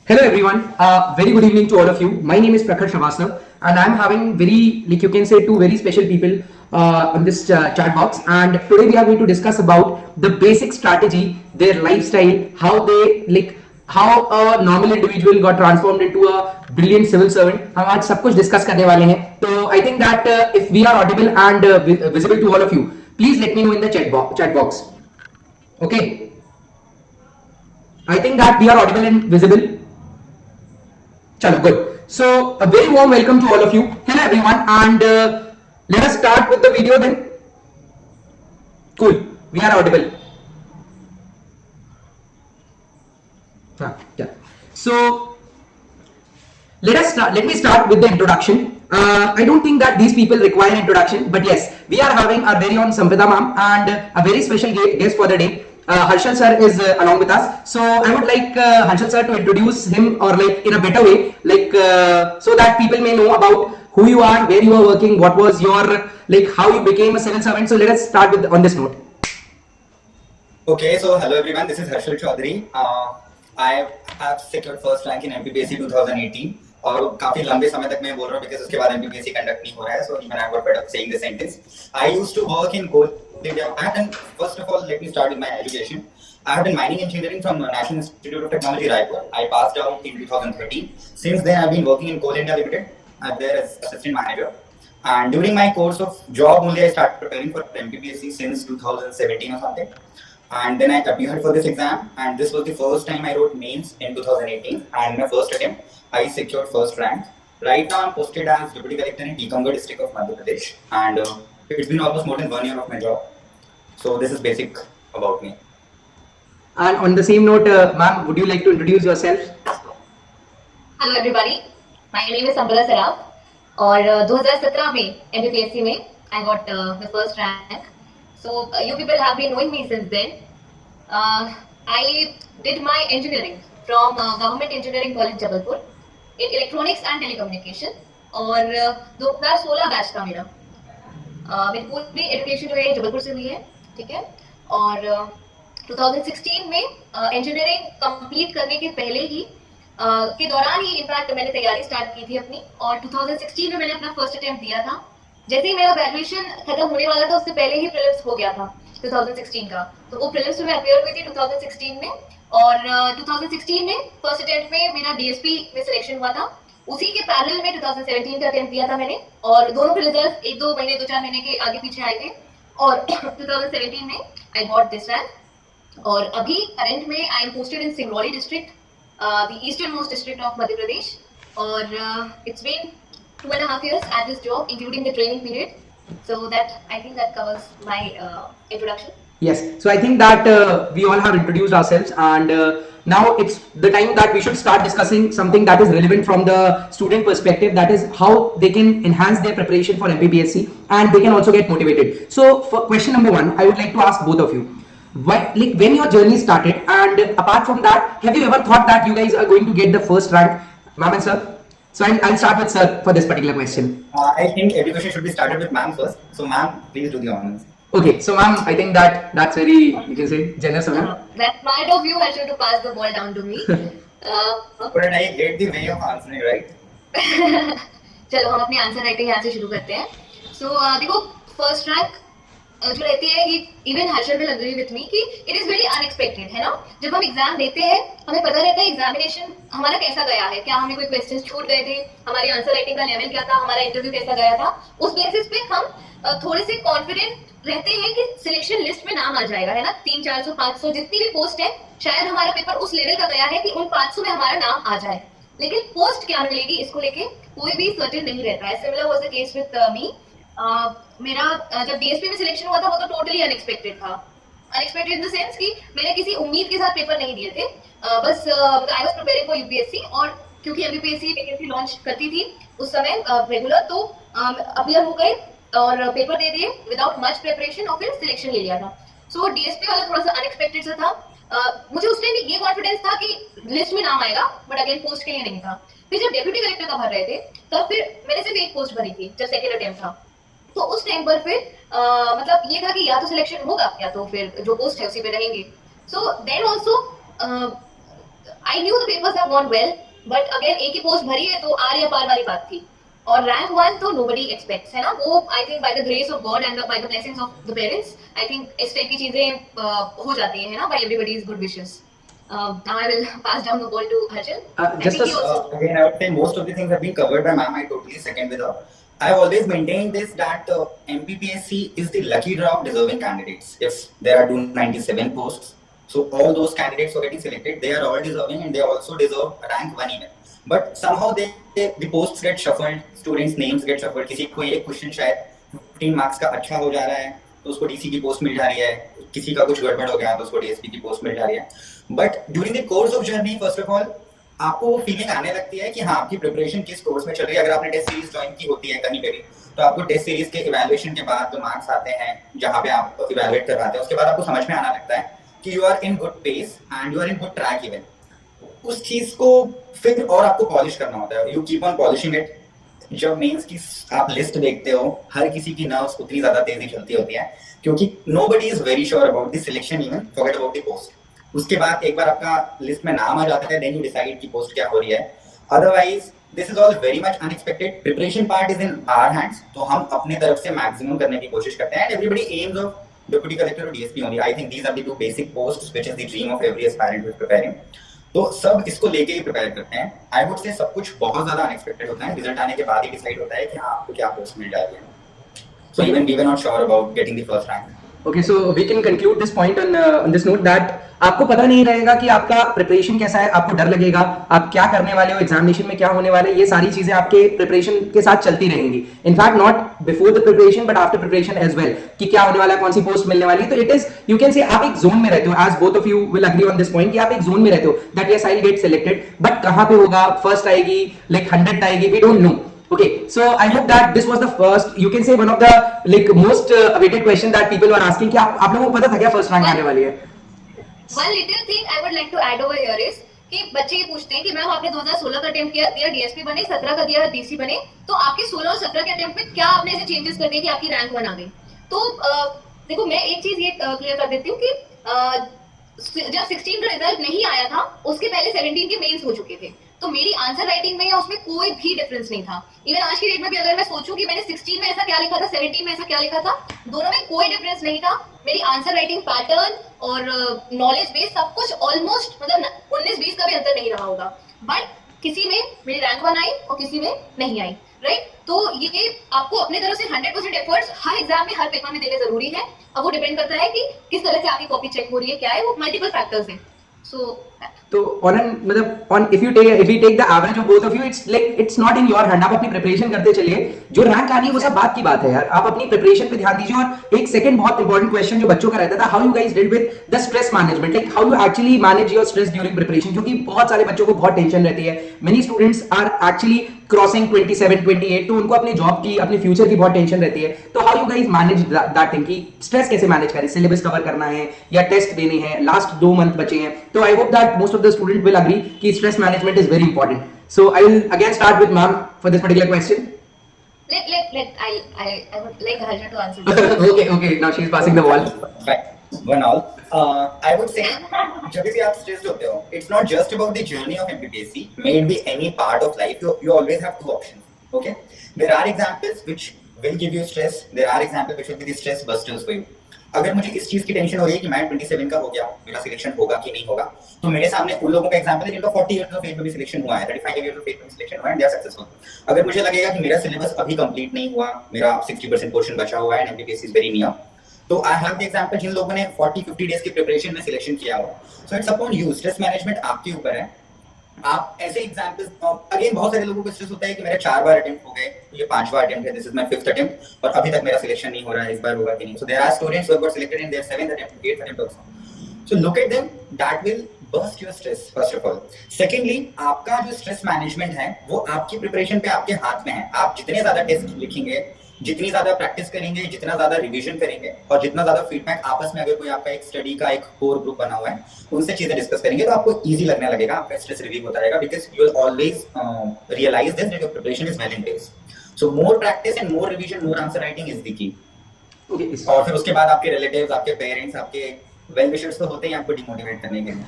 Hello everyone, very good evening to all of you. My name is Prakhar Shavasana and I'm having very, like you can say, two very special people on this chat box, and today we are going to discuss about the basic strategy, their lifestyle, how they like how a normal individual got transformed into a brilliant civil servant. हम आज सब कुछ discuss करने वाले हैं. So I think that if we are audible and visible to all of you, please let me know in the chat box. Okay, I think that we are audible and visible. Chalo, good. So, a very warm welcome to all of you. Hello, everyone, and let us start with the video then. Cool. We are audible. Yeah. So, let me start with the introduction. I don't think that these people require introduction, but yes, we are having our very own Sampida ma'am and a very special guest for the day. Harshal sir is along with us, so I would like Harshal sir to introduce him, or like in a better way, like so that people may know about who you are, where you are working, what was your, like how you became a civil servant. So let us start with on this note. Okay, so hello everyone, this is Harshal Chaudhary. I have secured first rank in MPPSC 2018 और काफी लंबे समय तक मैं बोल रहा हूँ because उसके बाद MPPSC कंडक्ट नहीं हो रहा है, so even I got fed up saying the sentence. I used to work in Coal India Plant, and first of all, let me start with my education. I have been mining engineering from National Institute of Technology, Raipur. I passed out in 2013. Since then, I've been working in Coal India Limited. I'm there as assistant manager. And during my course of job only, I started preparing for MPPSC since 2017 or something. And then I appeared for this exam, and this was the first time I wrote mains in 2018. And my first attempt, I secured first rank. Right now, I'm posted as Deputy Collector in Tikamgarh district of Madhya Pradesh, and it's been almost more than 1 year of my job. So this is basic about me. And on the same note, ma'am, would you like to introduce yourself? Hello everybody, my name is Sampida Saraf और 2017 में MPPSC में I got the first rank. So you people have been knowing me since then. I did my engineering from Government Engineering College Jabalpur in Electronics and Telecommunication और 2016 batch था मेरा. मेरी पूरी education जो है जबलपुर से हुई है, ठीक है. और 2016 में इंजीनियरिंग कंप्लीट करने के पहले ही के दौरान ही इनफैक्ट मैंने तैयारी स्टार्ट की थी अपनी, और 2016 में मैंने अपना फर्स्ट अटेम्प्ट दिया था. जैसे ही मेरा ग्रेजुएशन खत्म होने वाला था उससे पहले ही प्रीलिम्स हो गया था 2016 का, तो वो प्रीलिम्स में अपियर हुई थी 2016 में. और 2016 में फर्स्ट अटेम्प्ट में मेरा डीएसपी में सिलेक्शन हुआ था. उसी के पैरेलल में 2017 का अटेम्प्ट दिया था मैंने, और दोनों के रिजल्ट 1-2 महीने 2-4 महीने के आगे पीछे आए थे. और 2017 में आई गॉट दिस रैंक. और अभी करंट में I am posted in Singrauli district, the eastern most district of Madhya Pradesh. और it's been 2.5 years at this job, including the training period. So that I think that covers my introduction. Yes. So I think that we all have introduced ourselves, and now it's the time that we should start discussing something that is relevant from the student perspective. That is how they can enhance their preparation for MPPSC, and they can also get motivated. So for question number 1, I would like to ask both of you. Like when your journey started, and apart from that, have you ever thought that you guys are going to get the first rank, ma'am and sir? So I'll start with sir for this particular question. I think education should be started with ma'am first. So ma'am, please do the honors. Okay, so ma'am, I think that's very, you can say, generous of you. That part of you has to pass the ball down to me. But I hate the way of answering, right? चलो हम अपने answer writing यहाँ से शुरू करते हैं. सो देखो, first rank जो रहती है, ये even Harshal will agree with me कि इट इज वेरी अनएक्सपेक्टेड, है ना. जब हम एग्जाम देते हैं हमें पता रहता है एग्जामिनेशन हमारा कैसा गया है, क्या हमें कोई क्वेश्चंस छूट गए थे, हमारी आंसर राइटिंग का लेवल क्या था, हमारा इंटरव्यू कैसा गया था. उस बेसिस पे हम थोड़े से कॉन्फिडेंट रहते हैं कि सिलेक्शन लिस्ट में नाम आ जाएगा, है ना. 300, 400, 500 जितनी भी पोस्ट है, शायद हमारा पेपर उस लेवल का गया है कि उन 500 में हमारा नाम आ जाए. लेकिन पोस्ट क्या मिलेगी इसको लेके कोई भी सर्टेन नहीं रहता है. Similar was the case with me. मेरा जब डीएसपी में सिलेक्शन हुआ था वो तो टोटली अनएक्सपेक्टेड था. अनएक्सपेक्टेड इन द सेंस कि मैंने किसी उम्मीद के साथ पेपर नहीं दिए थे. बस I was preparing for UPSC, और क्योंकि एमपीपीएससी वैकेंसी लॉन्च करती थी उस समय रेगुलर, तो अपीयर हो गए और पेपर दे दिए विदाउट मच प्रिपरेशन, और फिर सिलेक्शन ले लिया था. सो डीएसपी वाला थोड़ा सा अनएक्सपेक्टेड सा था. मुझे उस टाइम ये कॉन्फिडेंस था कि लिस्ट में नाम आएगा, बट अगेन पोस्ट के लिए नहीं था. फिर जब डेप्यूटी कलेक्टर का भर रहे थे तब फिर मैंने सिर्फ एक पोस्ट भरी थी जब सेकेंड अटेम्प्ट था. तो उस टाइम पर फिर मतलब ये था कि या तो सिलेक्शन होगा या तो फिर जो पोस्ट है उसी पे रहेंगे. So then also I knew the papers have gone well, but again एक ही पोस्ट भरी है तो आर या पार वाली बात थी. और रैंक वन तो nobody expects है ना, वो I think by the grace of God and by the blessings of the parents, I think इस टाइप की चीजें हो जाती है ना, by everybody's good wishes. Now I will pass down the ball to Harshil. Just I think he a- also. Again, I would say most of the things have been covered by ma'am. I totally second with her. I've always maintained this that MPPSC is the lucky draw of deserving candidates. If there are 297 posts, so all those candidates who are getting selected, they are all deserving and they also deserve rank one even. But somehow the posts get shuffled, students' names get shuffled. किसी को एक question शायद 15 marks का अच्छा हो जा रहा है तो उसको डीसी की पोस्ट मिल जा रही है, किसी का कुछ गड़बड़ हो गया तो उसको डीएसपी की पोस्ट मिल जा रही है. But during the course of journey first of all आपको वो फीलिंग आने लगती है कि हाँ आपकी प्रिपरेशन किस कोर्स में चल रही है. अगर आपने टेस्ट सीरीज ज्वाइन की होती है कहीं पे भी तो आपको टेस्ट सीरीज के इवैल्यूएशन के बाद जो मार्क्स आते हैं जहाँ पे आप इवैल्यूएट करवाते हैं उसके बाद आपको समझ में आना लगता है कि you are in good pace and you are in good track even. उस चीज को फिर और आपको पॉलिश करना होता है. You keep on polishing it. जब मेंस की आप लिस्ट देखते हो हर किसी की नर्व्स उतनी ज्यादा तेजी चलती होती है क्योंकि nobody is very sure about the selection even forget about the post. उसके बाद एक बार आपका लिस्ट में नाम आ जाता है देन यू डिसाइड की पोस्ट क्या हो रही है. Otherwise this is all very much unexpected. Preparation part is in our hands तो हम अपनी तरफ से मैक्सिमम करने की कोशिश करते हैं. And everybody aims of deputy collector और DSP only. I think these are the two basic posts which is the dream of every aspirant who is preparing. तो सब इसको लेके ही प्रिपेयर करते हैं. आई वुड से सब कुछ बहुत ज्यादा अनएक्सपेक्टेड होता है. रिजल्ट आने के बाद ही डिसाइड होता है कि हाँ आपको क्या पोस्ट मिल जाएगी. So even we were not sure about getting the first rank. Okay, so we can conclude this point on this note that आपको पता नहीं रहेगा कि आपका प्रिपरेशन कैसा है, आपको डर लगेगा, आप क्या करने वाले हो, एग्जामिनेशन में क्या होने वाला है, ये सारी चीजें आपके प्रिपरेशन के साथ चलती रहेंगी. In fact not before the preparation but after preparation as well कि क्या होने वाला है, कौन सी पोस्ट मिलने वाली है. तो it is you can say आप एक जोन में रहते हो. As both of you will agree on this point कि आप एक जोन में रहते हो that yes I will get selected. But कहां पे होगा, फर्स्ट आएगी, लाइक 100 आएगी, we don't know. Okay, so I hope that this was the first, you can say one of the like most awaited question that people were asking कि आप लोगों को पता था क्या फर्स्ट रैंक आने वाली है? One little thing I would like to add over here is कि बच्चे ये पूछते हैं कि मैम आपने 2016 का अटेम्प्ट दिया डीएसपी बने, 17 का दिया डीसी बने, तो आपके 16 और 17 के अटेम्प्ट में क्या आपने ऐसे चेंजेस कर दिए कि आपकी रैंक 1 आ गई? तो देखो मैं एक चीज ये क्लियर कर देती हूँ कि जब 16 का रिजल्ट नहीं आया था उसके पहले 17 के मेंस हो चुके थे. तो मेरी आंसर राइटिंग में या उसमें कोई भी डिफरेंस नहीं था. इवन आज की डेट में भी अगर मैं सोचूं कि मैंने 16 में ऐसा क्या लिखा था, 17 में ऐसा क्या लिखा था, दोनों में कोई डिफरेंस नहीं था. मेरी आंसर राइटिंग पैटर्न और नॉलेज बेस सब कुछ ऑलमोस्ट मतलब 19-20 का भी अंतर नहीं रहा होगा. बट किसी में मेरी रैंक 1 आई और किसी में नहीं आई, राइट? तो ये आपको अपने तरफ से 100% एफर्ट्स हर एग्जाम में हर पेपर में देने जरूरी है. अब वो डिपेंड करता है कि किस तरह से आपकी कॉपी चेक हो रही है, क्या है, वो मल्टीपल फैक्टर्स हैं. So तो on मतलब on if we take the average of both of you, it's like it's not in your hand. आप अपनी प्रिपरेशन करते चलिए, जो रैंक आनी है वो सब बात की बात है यार. आप अपनी प्रिपरेशन पे ध्यान दीजिए. और एक सेकंड बहुत इंपॉर्टेंट क्वेश्चन जो बच्चों का रहता था, how you guys did with the stress management, like how you actually manage your stress during preparation. क्योंकि बहुत सारे बच्चों को बहुत टेंशन रहती है. Many students are actually crossing 27 28, तो उनको अपनी जॉब की, अपने फ्यूचर की बहुत टेंशन रहती है. तो how you guys manage that thing कि स्ट्रेस कैसे मैनेज करें, सिलेबस कवर करना है या टेस्ट देने हैं, लास्ट 2 मंथ बचे हैं. तो I hope that most of the student will agree कि stress management is very important. So I will again start with ma'am for this particular question. I would like Harsha to answer this. Okay, now she's passing the ball. Right. One all. I would say जब भी आप stressed होते हो, it's not just about the journey of MPPSC. May it be any part of life. You always have 2 options. Okay. There are examples which will give you stress. There are examples which will be the stress busters for you. अगर मुझे इस चीज की tension हो रही है कि मैं 27 का हो गया, मेरा सिलेक्शन होगा कि नहीं होगा, तो मेरे सामने उन लोगों का एग्जांपल है जिनका 40 इयर्स ऑफ एज में भी सिलेक्शन हुआ है, 35 इयर्स ऑफ एज में सिलेक्शन हुआ है, एंड दे आर सक्सेसफुल. अगर मुझे लगेगा कि मेरा सिलेबस अभी कंप्लीट नहीं हुआ, मेरा 60% पोर्शन बचा हुआ है and MPPSC is very near, तो आई हैव द एग्जांपल जिन लोगों ने 40-50 डेज की प्रिपरेशन में सिलेक्शन किया हुआ. So it's upon you. Stress management आपके ऊपर है. आप ऐसे एग्जांपल्स, अगेन बहुत सारे लोगों को स्ट्रेस होता है कि मेरे 4 बार अटेम्प्ट हो गए, ये 5वां अटेम्प्ट है, this is my 5th attempt और अभी तक मेरा सिलेक्शन नहीं हो रहा है, इस बार होगा कि नहीं. So there are students who have got selected in their 7th attempt, 8th attempt also. So look at them, that will burst your stress first of all. Secondly, आपका जो स्ट्रेस मैनेजमेंट है वो आपकी प्रिपरेशन पे आपके हाथ में है. आप जितने ज्यादा टेस्ट लिखेंगे, जितनी ज्यादा प्रैक्टिस करेंगे, जितना ज्यादा रिवीजन करेंगे और जितना ज्यादा फीडबैक आपस में, अगर कोई आपका एक स्टडी का एक कोर ग्रुप बना हुआ है, उनसे चीजें डिस्कस करेंगे, तो आपको इजी लगने लगेगा, आपका स्ट्रेस रिलीव होता रहेगा, because you will always realise this that your preparation is well in place. So more practice and more revision, more answer writing is the key. और फिर उसके बाद आपके रिलेटिव्स, आपके पेरेंट्स, आपके वेल विशर्स तो होते हैं आपको डिमोटिवेट करने के लिए.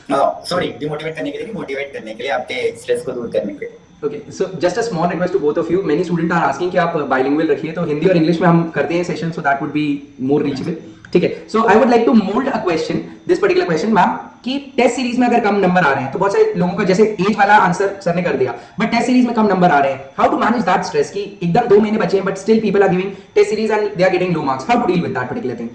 सॉरी, डिमोटिवेट करने के लिए नहीं, मोटिवेट करने के लिए, आपके स्ट्रेस को दूर करने के लिए। Okay, so just a small request to both of you. Many students are asking कि आप bilingual रखिए, तो हिंदी और इंग्लिश में हम करते हैं session, so that would be more reachable. ठीक है. So I would like to mold a question, this particular question, ma'am, कि टेस्ट सीरीज में अगर कम नंबर आ रहे हैं, तो बहुत सारे लोगों का जैसे एज वाला आंसर सर ने कर दिया, बट टेस्ट सीरीज में कम नंबर आ रहे हैं. How to manage that stress कि एकदम 2 महीने बचे हैं, but still people are giving test series and they are getting low marks. How to deal with that particular thing?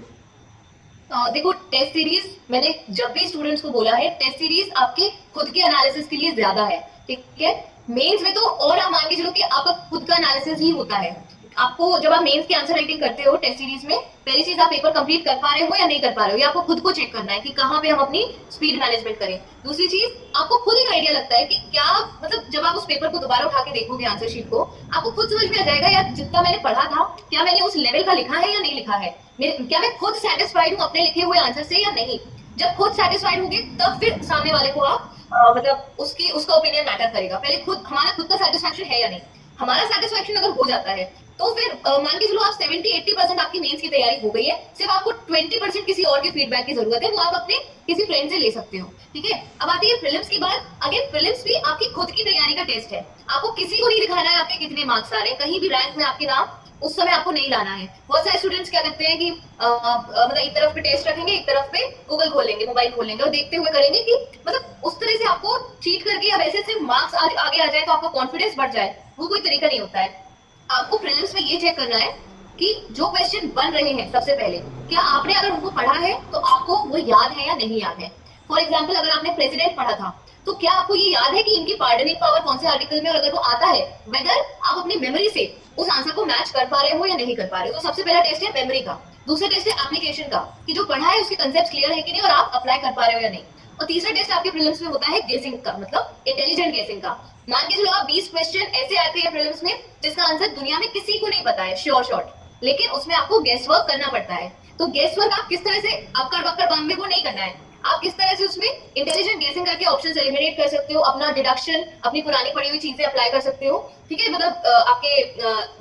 देखो, टेस्ट सीरीज मैंने जब भी स्टूडेंट्स को बोला है, टेस्ट सीरीज आपके खुद के एनालिसिस के लिए ज्यादा है, ठीक है. मेंस में तो और आप मान के चलो कि आपका खुद का एनालिसिस ही होता है. आपको जब आप मेंस की आंसर राइटिंग करते हो टेस्ट सीरीज में, पहली चीज आप पेपर कंप्लीट कर पा रहे हो या नहीं कर पा रहे हो, ये आपको खुद को चेक करना है कि कहाँ पे हम अपनी स्पीड मैनेजमेंट करें. दूसरी चीज, आपको खुद एक आइडिया लगता है कि क्या, मतलब जब आप उस पेपर को दोबारा उठा के देखोगे आंसर शीट को, आपको खुद समझ में आ जाएगा यार जितना मैंने पढ़ा था, क्या मैंने उस लेवल का लिखा है या नहीं लिखा है, क्या मैं खुद सेटिस्फाइड हूँ अपने लिखे हुए आंसर से या नहीं. जब खुद सेटिस्फाइड होंगे तब फिर सामने वाले को आप मतलब उसका ओपिनियन मैटर करेगा. पहले खुद हमारा खुद का सेटिस्फैक्शन है या नहीं. हमारा सेटिस्फैक्शन अगर हो जाता है तो फिर मान के चलो आप 70-80% आपकी मेंस की तैयारी हो गई है, सिर्फ आपको 20% किसी और के फीडबैक की जरूरत है, वो आप अपने किसी फ्रेंड से ले सकते हो. ठीक है. अब आती है प्रीलिम्स की बात. अगेन प्रीलिम्स भी आपकी खुद की तैयारी का टेस्ट है. आपको किसी को नहीं दिखाना है आपके कितने मार्क्स आ रहे हैं, कहीं भी रैंक में आपके नाम उस समय आपको नहीं लाना है. बहुत सारे स्टूडेंट्स क्या करते हैं कि मतलब एक तरफ पे टेस्ट रखेंगे, एक तरफ पे गूगल खोलेंगे, मोबाइल खोलेंगे और देखते हुए करेंगे कि मतलब उस तरह से आपको चीट करके या वैसे सिर्फ मार्क्स आगे आ जाए तो आपका कॉन्फिडेंस बढ़ जाए, वो कोई तरीका नहीं होता है. आपको प्रीलिम्स में ये चेक करना है कि जो क्वेश्चन बन रहे हैं सबसे पहले, क्या आपने अगर उनको पढ़ा है तो आपको वो याद है या नहीं याद है. फॉर एग्जाम्पल, अगर आपने प्रेसिडेंट पढ़ा था तो क्या आपको ये याद है कि इनकी पार्डनिंग पावर कौन से आर्टिकल में, और अगर वो आता है वेदर आप अपनी मेमोरी से उस आंसर को मैच कर पा रहे हो या नहीं कर पा रहे हो. तो सबसे पहला टेस्ट है मेमोरी का. दूसरा टेस्ट है एप्लीकेशन का, कि जो पढ़ा है उसके कंसेप्ट क्लियर है कि नहीं और आप अप्लाई कर पा रहे हो या नहीं. और तीसरा टेस्ट आपके प्रीलिम्स में होता है गेसिंग का, मतलब इंटेलिजेंट गेसिंग का. मान के चलो आप 20 क्वेश्चन ऐसे आते हैं प्रीलिम्स में जिसका आंसर दुनिया में किसी को नहीं पता है, श्योर शॉट, लेकिन उसमें आपको गेस वर्क करना पड़ता है. तो गेस वर्क आप किस तरह से अक्कड़ बक्कड़ बम में वो नहीं करना है. आप किस तरह से उसमें इंटेलिजेंट गेसिंग करके ऑप्शंस एलिमिनेट कर सकते हो, अपना डिडक्शन, अपनी पुरानी पढ़ी हुई चीजें अप्लाई कर सकते हो. ठीक है. मतलब आपके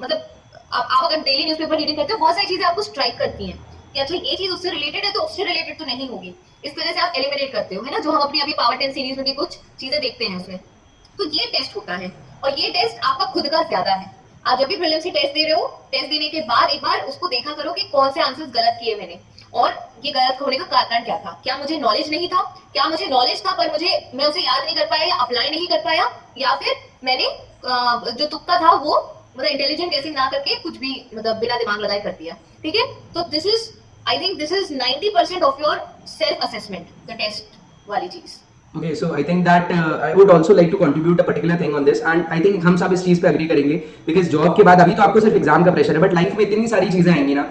मतलब आप अगर डेली न्यूज़पेपर रीडिंग करते हो, बहुत सारी चीजें आपको स्ट्राइक करती हैं कि अच्छा ये चीज उससे रिलेटेड है तो उससे रिलेटेड तो नहीं होगी. इस तरह से आप एलिमिनेट करते हो, है ना, जो हम अपनी अभी पावर 10 सीरीज में भी कुछ चीजें देखते हैं उसमें. तो ये टेस्ट होता है और ये टेस्ट आपका खुद का ज्यादा है. आप जब भी प्रीलिम्स की टेस्ट दे रहे हो, टेस्ट देने के बाद एक बार उसको देखा करो कि कौन से आंसर्स गलत किए मैंने और ये गलत होने का कारण क्या था. क्या मुझे नॉलेज नहीं था, क्या मुझे नॉलेज था पर मैं उसे याद नहीं कर पाया या अप्लाई नहीं कर पाया, या फिर मैंने जो तुक्का था वो मतलब इंटेलिजेंट गेसिंग ना करके कुछ भी मतलब बिना दिमाग लगाए कर दिया. ठीक है. तो this is, I think this is 90% of your self assessment, the test वाली चीज. Okay, so I think that I would also like to contribute a particular thing on this, and I think हम सब इस चीज पे agree करेंगे, because job के बाद अभी तो आपको सिर्फ एग्जाम का प्रेशर है, बट लाइफ में इतनी सारी चीजें आएंगी ना,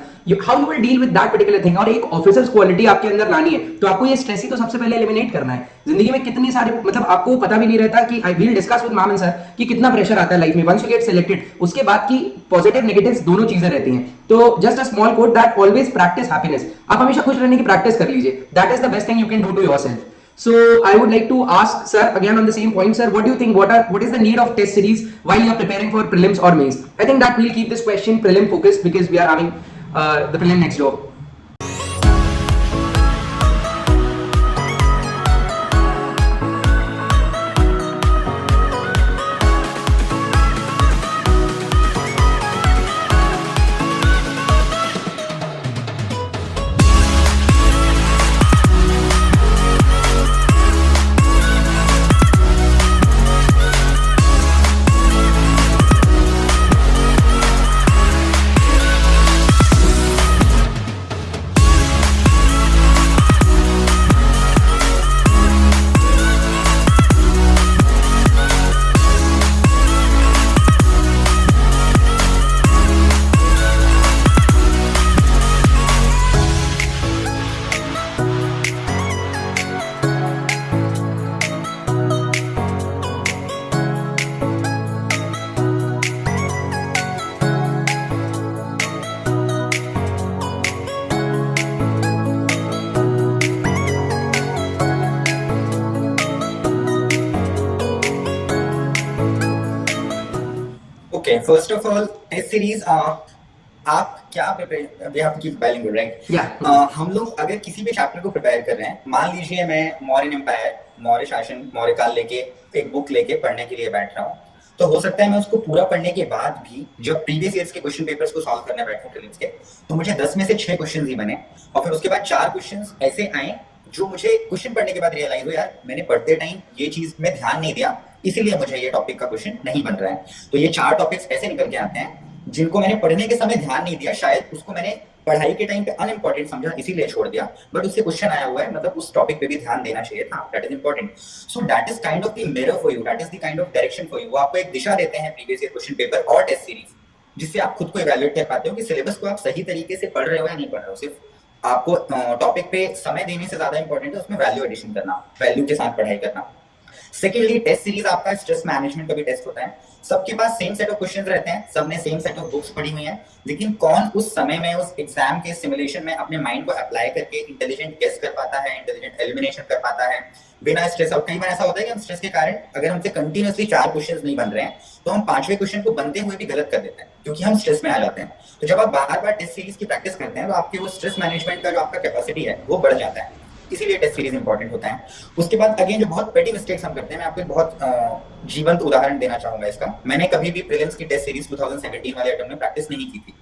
how you will deal with that particular thing, और एक ऑफिसर्स क्वालिटी आपके अंदर लानी है, तो आपको ये स्ट्रेस ही तो सबसे पहले एलिमिनेट करना है. जिंदगी में कितनी सारी मतलब आपको पता भी नहीं रहता कि I will discuss with ma'am and sir कि कितना प्रेशर आता है लाइफ में वंस यू गेट सिलेक्टेड. उसके बाद की पॉजिटिव नेगेटिव्स दोनों चीजें रहती हैं. तो just a small quote that always practice happiness. आप हमेशा खुश रहने की प्रैक्टिस कर लीजिए. That is the best thing you can do to yourself. So I would like to ask sir again on the same point, sir, what do you think, what is the need of test series while you are preparing for prelims or mains? I think that we'll keep this question prelim focused because we are having the prelim next door. Okay, first of all, test series आप क्या prepare, we have to keep bilingual, right? Yeah. हम लोग अगर किसी भी chapter को prepare कर रहे हैं, मान लीजिए मैं मौर्यन एम्पायर मौर्य शासन मौर्य काल लेके एक बुक लेके पढ़ने के लिए बैठ रहा हूँ, तो हो सकता है मैं उसको पूरा पढ़ने के बाद भी जब प्रीवियस ईयर्स के क्वेश्चन पेपर्स को सॉल्व करने बैठूं प्रीलिम्स के, तो मुझे 10 में से 6 क्वेश्चंस ही बने और फिर उसके बाद 4 क्वेश्चंस ऐसे आए जो मुझे क्वेश्चन पढ़ने के बाद रियलाइज हो यार मैंने पढ़ते टाइम ये चीज में ध्यान नहीं दिया, इसीलिए मुझे ये टॉपिक का क्वेश्चन नहीं बन रहा है। तो ये 4 टॉपिक्स ऐसे निकल के आते हैं जिनको मैंने पढ़ने के समय ध्यान नहीं दिया, शायद उसको मैंने पढ़ाई के टाइम पे अनइम्पोर्टेंट समझा इसीलिए छोड़ दिया, बट उससे क्वेश्चन आया हुआ है, मतलब उस टॉपिक पे भी ध्यान देना चाहिए था, that is important. So that is kind of the mirror for you, that is the kind of direction for you. वो आपको एक दिशा देते हैं प्रीवियस ईयर क्वेश्चन पेपर और टेस्ट सीरीज, जिससे आप खुद को इवैल्यूएट कर पाते हो कि सिलेबस को आप सही तरीके से पढ़ रहे हो या नहीं पढ़ रहे हो। सिर्फ आपको टॉपिक पे समय देने से ज्यादा इंपॉर्टेंट है उसमें वैल्यू एडिशन करना, वैल्यू के साथ पढ़ाई करना। सेकेंडली टेस्ट सीरीज आपका स्ट्रेस मैनेजमेंट का भी टेस्ट होता है। सबके पास सेम सेट ऑफ क्वेश्चंस रहते हैं, सबने सेम सेट ऑफ बुक्स पढ़ी हुई हैं, लेकिन कौन उस समय में उस एग्जाम के सिमुलेशन में अपने माइंड को अप्लाई करके इंटेलिजेंट गेस कर पाता है, इंटेलिजेंट एलिमिनेशन कर पाता है बिना स्ट्रेस आउट। कई बार ऐसा होता है कि हम स्ट्रेस के कारण अगर हमसे कंटिन्यूअसली 4 क्वेश्चंस नहीं बन रहे हैं तो हम 5वें क्वेश्चन को बनते हुए भी गलत कर देते हैं क्योंकि हम स्ट्रेस में आ जाते हैं। तो जब आप बार बार टेस्ट सीरीज की प्रैक्टिस करते हैं तो आपके वो स्ट्रेस मैनेजमेंट का जो आपका कैपेसिटी है वो बढ़ जाता है, इसीलिए टेस्ट सीरीज इंपॉर्टेंट होता है। उसके बाद अगेन जो बहुत पेटी मिस्टेक्स हम करते हैं, मैं आपको एक बहुत जीवंत उदाहरण देना चाहूंगा इसका। मैंने कभी भी प्रीलिम्स की टेस्ट सीरीज 2017 वाले अटेम्प्ट में प्रैक्टिस नहीं की थी।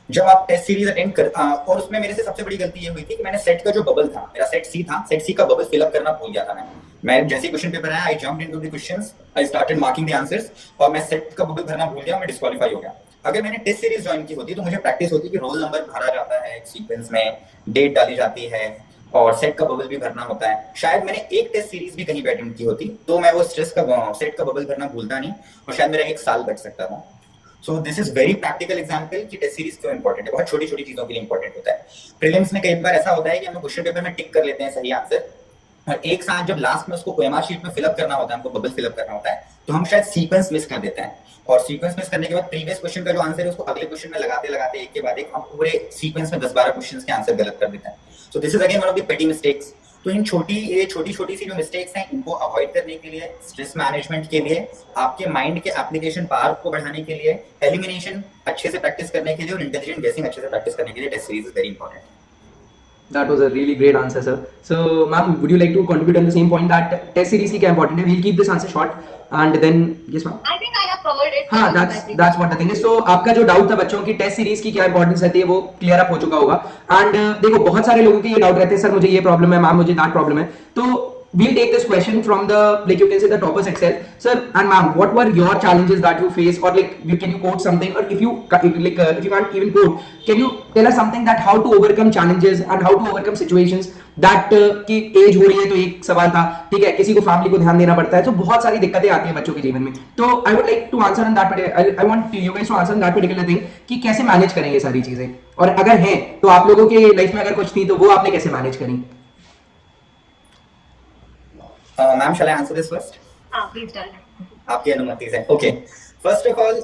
जब आप टेस्ट सीरीज अटेंड कर और उसमें मेरे से सबसे बड़ी गलती ये हुई थी कि मैंने सेट का जो बबल था, मेरा सेट सी था, सेट सी का बबल फिल अप करना भूल गया था। मैं जैसे क्वेश्चन पेपर आया, I jumped into the questions, I started marking the answers और मैं सेट का बबल भरना भूल गया, मैं डिस्क्वालीफाई हो गया। अगर मैंने टेस्ट सीरीज ज्वाइन की होती तो मुझे प्रैक्टिस होती कि रोल नंबर भरा जाता है एक सीक्वेंस में, डेट डाली जाती है और सेट का बबल भी भरना होता है। शायद मैंने एक टेस्ट सीरीज भी कहीं पे अटेम्प्ट की होती तो मैं वो स्ट्रेस का सेट का बबल भरना भूलता नहीं और शायद मेरा 1 साल बच सकता था। So this is very practical example कि टेस्ट सीरीज क्यों इंपॉर्टेंट है, बहुत छोटी छोटी चीजों के लिए इंपॉर्टेंट होता है। प्रीलिम्स में कई बार ऐसा होता है कि हम क्वेश्चन पेपर में टिक कर लेते हैं सही आंसर और एक साथ जब लास्ट में उसको ओएमआर शीट में फिलअप करना होता है, हमको बबल फिलअप करना होता है, तो हम शायद सीक्वेंस मिस कर देते हैं और सीक्वेंस मिस करने के बाद प्रीवियस क्वेश्चन का जो आंसर है उसको अगले क्वेश्चन में लगाते लगाते एक के बाद एक हम पूरे सीक्वेंस में 10-12 क्वेश्चंस के आंसर गलत कर देते हैं। So this is again one of the पेटी मिस्टेक्स। तो इन छोटी छोटी सी जो मिस्टेक्स हैं इनको अवॉइड करने के लिए, स्ट्रेस मैनेजमेंट के लिए, आपके माइंड के एप्लीकेशन पावर को बढ़ाने के लिए, एलिमिनेशन अच्छे से प्रैक्टिस करने के लिए और इंटेलिजेंट गेसिंग अच्छे से प्रैक्टिस करने के लिए test series is very important. That was a really great answer, sir. So, ma'am, would you like to contribute on the same point that test series की क्या important है? We'll keep this answer short and then yes, ma'am. I think I have covered it. हाँ, that's what the thing is. So, आपका जो doubt था बच्चों की test series की क्या इंपॉर्टेंस रहती है वो क्लियर अप हो चुका होगा। एंड देखो बहुत सारे लोगों के ये डाउट रहते हैं, सर मुझे ये प्रॉब्लम है, मैम मुझे दैट प्रॉब्लम है। तो we'll take this question from the, like you can say, the toppers itself, sir and ma'am. What were your challenges that you faced, or like can you quote something, or if you if you can't even quote, can you tell us something that how to overcome challenges and how to overcome situations that कि as हो रही है तो एक सवाल था, ठीक है, किसी को फैमिली को ध्यान देना पड़ता है, तो बहुत सारी दिक्कतें आती हैं बच्चों के जीवन में। तो I would like to answer on that, I want you guys to answer on that particular thing कि कैसे मैनेज करेंगे सारी चीजें, और अगर है तो आप लोगों के लाइफ में अगर कुछ थी तो वो आपने कैसे मैनेज करी? Ma'am shall I answer this first? Please tell. आपकी अनुमति से। ओके, फर्स्ट ऑफ ऑल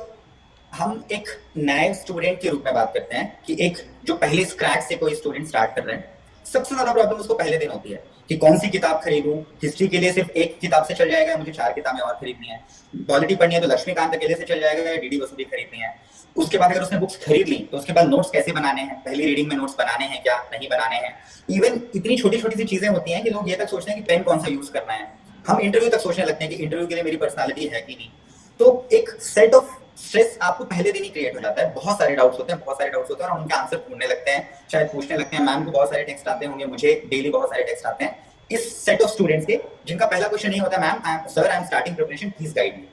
हम एक नए स्टूडेंट के रूप में बात करते हैं कि एक जो पहले स्क्रैच से कोई स्टूडेंट स्टार्ट कर रहे हैं, सबसे ज्यादा प्रॉब्लम उसको पहले दिन होती है कि कौन सी किताब खरीदूं। हिस्ट्री के लिए सिर्फ एक किताब से चल जाएगा, मुझे 4 किताबें और खरीदनी है। पॉलिटी पढ़नी है तो लक्ष्मीकांत अकेले से चल जाएगा या डीडी वसूली खरीदनी है। उसके बाद अगर उसने बुक्स खरीद ली तो उसके बाद नोट्स कैसे बनाने हैं, पहली रीडिंग में नोट्स बनाने हैं क्या, नहीं बनाने हैं। इवन इतनी छोटी छोटी सी चीजें होती हैं कि लोग ये तक सोचते हैं कि पेन कौन सा यूज करना है। हम इंटरव्यू तक सोचने लगते हैं कि इंटरव्यू के लिए मेरी पर्सनालिटी है कि नहीं। तो एक सेट ऑफ स्ट्रेस आपको पहले दिन ही क्रिएट हो जाता है। बहुत सारे डाउट्स होते हैं और उनके आंसर ढूंढने लगते हैं, शायद पूछने लगते हैं। मैम को बहुत सारे टेक्स्ट आते होंगे, मुझे डेली बहुत सारे टेक्स्ट आते हैं इस सेट ऑफ स्टूडेंट्स के, जिनका पहला क्वेश्चन नहीं होता ma'am sir I am starting preparation, please guide me.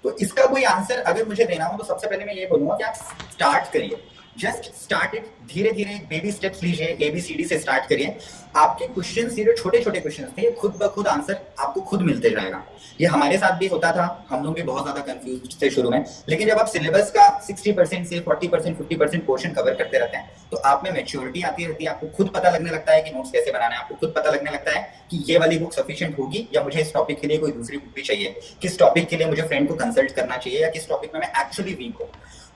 तो इसका कोई आंसर अगर मुझे देना हो तो सबसे पहले मैं ये बोलूंगा कि आप स्टार्ट करिए, जस्ट स्टार्ट इट, धीरे धीरे बेबी स्टेप्स लीजिए, ABCD से स्टार्ट करिए। आपके क्वेश्चंस, ये जो छोटे छोटे क्वेश्चंस थे, खुद ब खुद आंसर आपको खुद मिलते जाएगा। ये हमारे साथ भी होता था, हम लोग भी बहुत ज्यादा कंफ्यूज थे शुरू में, लेकिन जब आप सिलेबस का 60% से 40% 50% पोर्शन कवर करते रहते हैं तो आप में मैच्योरिटी आती रहती है। आपको खुद पता लगने लगता है कि नोट्स कैसे बनाना है, आपको खुद पता लगने लगता है कि ये वाली बुक सफिशिएंट होगी या मुझे इस टॉपिक के लिए कोई दूसरी बुक भी चाहिए, किस टॉपिक के लिए मुझे फ्रेंड को कंसल्ट करना चाहिए या किस टॉपिक में मैं एक्चुअली वीक हूँ।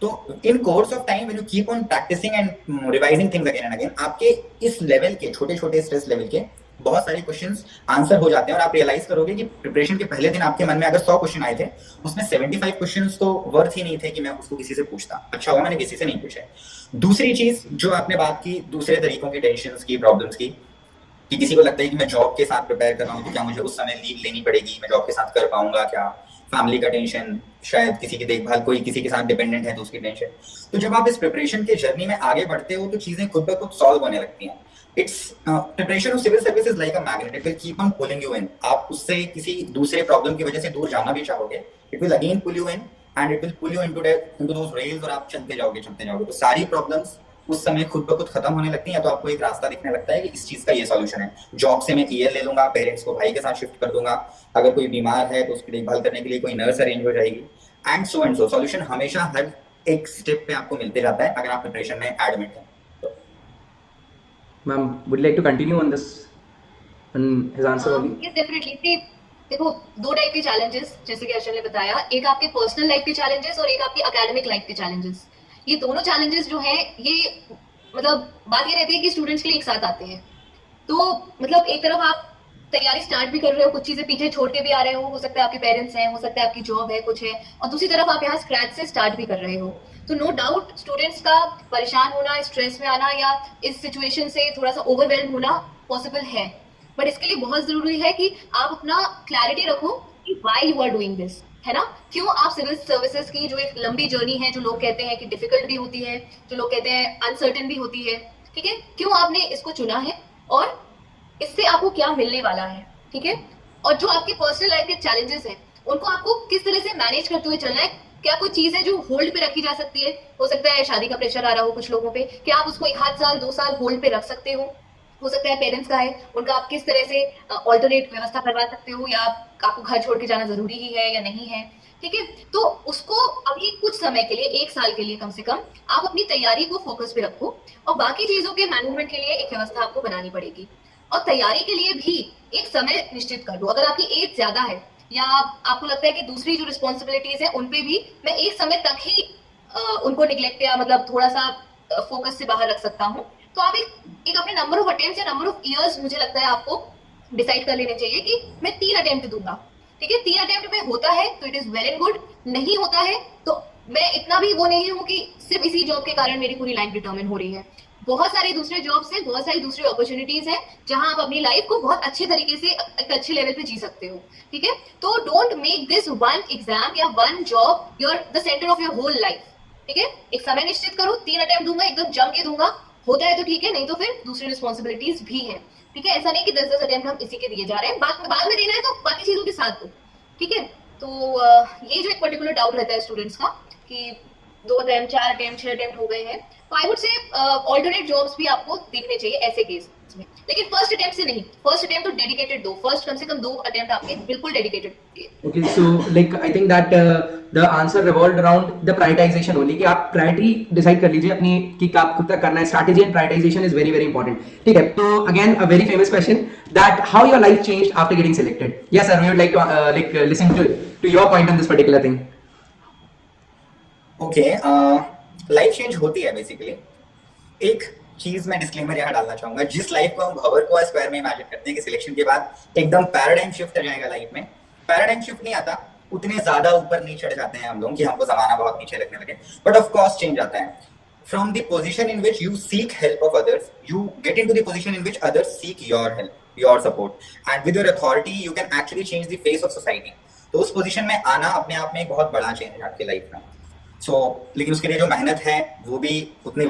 तो in course of time when you keep on practising and revising things again and again, आपके इस लेवल के छोटे छोटे स्ट्रेस लेवल के बहुत सारे क्वेश्चंस आंसर हो जाते हैं और आप रियलाइज करोगे कि प्रिपरेशन के पहले दिन आपके मन में अगर 100 क्वेश्चन आए थे, उसमें 75 क्वेश्चंस तो वर्थ ही नहीं थे कि मैं उसको किसी से पूछता। अच्छा हुआ मैंने किसी से नहीं पूछा। दूसरी चीज जो आपने बात की दूसरे तरीकों की टेंशंस की, प्रॉब्लम्स की, कि किसी को लगता है कि मैं जॉब के साथ प्रिपेयर कर रहा हूँ तो क्या मुझे उस समय लीव लेनी पड़ेगी, मैं जॉब के साथ कर पाऊंगा क्या, फैमिली का टेंशन, शायद किसी की देखभाल, कोई किसी के साथ डिपेंडेंट है तो उसकी टेंशन। तो जब आप इस प्रिपरेशन के जर्नी में आगे बढ़ते हो तो चीजें खुद ब खुद सॉल्व होने लगती हैं। It's preparation of civil service is like a magnet, it will keep on pulling you in. आप उससे किसी दूसरे प्रॉब्लम की वजह से दूर जाना भी चाहोगे, it will again pull you in and it will pull you into those rails, और आप चलते जाओगे। तो सारी प्रॉब्लम्स उस समय खुद ब खुद खत्म होने लगती हैं, तो आपको एक रास्ता दिखने लगता है कि इस चीज का ये सॉल्यूशन है। जॉब से मैं ईएल ले लूंगा, पेरेंट्स को भाई के साथ शिफ्ट कर दूंगा, अगर कोई बीमार है तो उसकी देखभाल करने के लिए कोई नर्स अरेंज हो जाएगी, एंड सो सॉल्यूशन हमेशा हर एक स्टेप पे आपको मिलते जाता है अगर आप प्रिपरेशन में एडमिट हैं। Ma'am, would you like to continue on this, on his answer only? Yes, definitely. See, देखो दो टाइप के चैलेंजेस जैसे कि अर्शल ने बताया, एक आपके पर्सनल लाइफ के चैलेंजेस और एक आपकी एकेडमिक लाइफ के चैलेंजेस। ये दोनों चैलेंजेस जो हैं ये मतलब बात ये रहती है कि स्टूडेंट्स के लिए एक साथ आते हैं। तो मतलब एक तरफ आप तैयारी स्टार्ट भी कर रहे हो, कुछ चीजें पीछे छोड़ के भी आ रहे हो सकता है आपके पेरेंट्स हैं, हो सकता है आपकी जॉब है, कुछ है, और दूसरी तरफ आप यहाँ स्क्रैच से स्टार्ट भी कर रहे हो। तो नो डाउट स्टूडेंट्स का परेशान होना, स्ट्रेस में आना या इस सिचुएशन से थोड़ा सा ओवरवेल्म होना पॉसिबल है, बट इसके लिए बहुत जरूरी है कि आप अपना क्लैरिटी रखो कि why you are doing this, है ना। क्यों आप सिविल सर्विसेज की जो एक लंबी जर्नी है, जो लोग कहते हैं कि डिफिकल्ट भी होती है, जो लोग कहते हैं अनसर्टेन भी होती है, ठीक है, क्यों आपने इसको चुना है और इससे आपको क्या मिलने वाला है, ठीक है। और जो आपके पर्सनल लाइफ के चैलेंजेस हैं उनको आपको किस तरह से मैनेज करते हुए चलना है। क्या कोई चीज है जो होल्ड पे रखी जा सकती है, हो सकता है शादी का प्रेशर आ रहा हो कुछ लोगों पे, क्या आप उसको 1 साल 2 साल होल्ड पे रख सकते हो सकता है पेरेंट्स का है, उनका आप किस तरह से ऑल्टरनेट व्यवस्था करवा सकते हो, या आपको घर छोड़ के जाना जरूरी ही है या नहीं है, ठीक है। तो उसको अभी कुछ समय के लिए 1 साल के लिए कम से कम आप अपनी तैयारी को फोकस पे रखो, और बाकी चीजों के मैनेजमेंट के लिए एक व्यवस्था आपको बनानी पड़ेगी। और तैयारी के लिए भी एक समय निश्चित कर दो। अगर आपकी एज ज्यादा है या आपको लगता है कि दूसरी जो रिस्पॉन्सिबिलिटीज है उनपे भी मैं एक समय तक ही उनको निग्लेक्ट या मतलब थोड़ा सा फोकस से बाहर रख सकता हूँ, तो आप एक अपने नंबर ऑफ अटेम्प्ट या नंबर ऑफ ईयर्स मुझे लगता है आपको डिसाइड कर लेने चाहिए कि मैं 3 अटेम्प्ट दूंगा, ठीक है। 3 अटेम्प्ट में होता है तो it is well and good, नहीं होता है तो मैं इतना भी वो नहीं हूँ कि सिर्फ इसी जॉब के कारण मेरी पूरी लाइफ डिटर्मिन हो रही है। बहुत सारे दूसरे जॉब्स हैं, बहुत सारी दूसरी अपॉर्चुनिटीज हैं जहां आप अपनी लाइफ को बहुत अच्छे तरीके से एक अच्छे लेवल पे जी सकते हो, ठीक है। तो don't make this one exam या one job your the centre of your whole life, ठीक है। एक समय निश्चित करो, 3 अटेम्प्ट दूंगा, एकदम जम के दूंगा, होता है तो ठीक है, नहीं तो फिर दूसरी रिस्पॉन्सिबिलिटीज भी है, ठीक है। ऐसा नहीं कि 10-10 अटेम्प्ट हम इसी के दिए जा रहे हैं, बाद में देना है तो बाकी चीजों के साथ दो, ठीक है। तो ये जो एक पर्टिकुलर डाउट रहता है स्टूडेंट्स का कि 2 अटेम्प्ट 4 अटेम्प्ट 6 अटेम्प्ट हो गए हैं, तो आई वुड से ऑल्टरनेट जॉब्स भी आपको देखने चाहिए ऐसे केस में, लेकिन फर्स्ट अटेम्प्ट से नहीं। फर्स्ट अटेम्प्ट तो डेडिकेटेड दो, फर्स्ट कम से कम 2 अटेम्प्ट आपके बिल्कुल dedicated. Okay, so like I think that the answer revolved around the prioritization only, कि आप प्रायोरिटी डिसाइड कर लीजिए अपनी कि आप कब तक करना है। Strategy and prioritization is very very important, ठीक है। तो again a very famous question that how your life changed after getting selected. Yes sir, we would like to like listen to your point on this particular thing. Okay, life change होती है basically. एक चीज मैं disclaimer यहाँ डालना चाहूंगा, जिस life को हम भंवर को स्क्वायर में इमेजिन करते हैं कि सिलेक्शन के बाद एकदम पैराडाइम शिफ्ट आ जाएगा लाइफ में, पैराडाइम शिफ्ट नहीं आता, उतने ज्यादा ऊपर नहीं चढ़ जाते हैं हम लोग कि हमको जमाना बहुत नीचे लगने लगे, बट ऑफ कोर्स चेंज आता है। From the position in which you seek help of others, you get into the position in which others seek your help, your support, and with your authority you can actually change the face of society. तो उस position में आना अपने आप में एक बहुत बड़ा चेंज है आपकी लाइफ में। लेकिन उसके लिए जो मेहनत है वो भी उतनी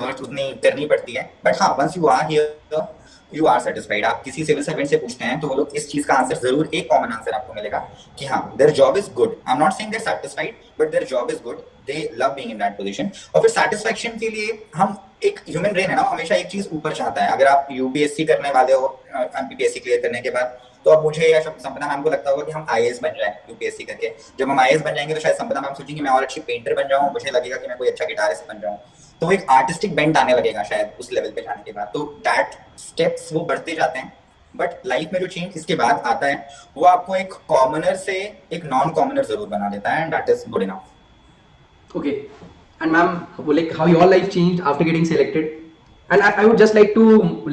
करनी पड़ती है, बट हाँ, once you are here you are satisfied. आप किसी सिविल सर्वेंट से पूछते हैं तो वो लोग इस चीज का आंसर जरूर, एक कॉमन आंसर आपको मिलेगा कि हाँ, their job is good. I am not saying they're satisfied, but their job is good, they love being in that position. और फिर सेटिस्फैक्शन के लिए हम, एक ह्यूमन ब्रेन है ना, हमेशा एक चीज ऊपर चाहता है। अगर आप यूपीएससी करने वाले हो, एमपीपीएससी क्लियर करने के बाद, तो अब मुझे या संपदा मैम को लगता होगा कि हम आईएएस बन जाए यूपीएससी करके। जब हम आईएएस बन जाएंगे तो शायद संपदा मैम सोचेंगे मैं और अच्छी पेंटर बन जाऊं, मुझे लगेगा कि मैं कोई अच्छा गिटारिस्ट बन जाऊं, तो एक आर्टिस्टिक बेंट आने लगेगा शायद उस लेवल पे जाने के बाद। तो दैट स्टेप्स वो बढ़ते जाते हैं, बट लाइफ में जो चेंज इसके बाद आता है वो आपको एक कॉमनर से एक नॉन कॉमनर जरूर बना देता है, and that is good enough. Okay, and ma'am, like how your life changed after getting selected, and I would just like to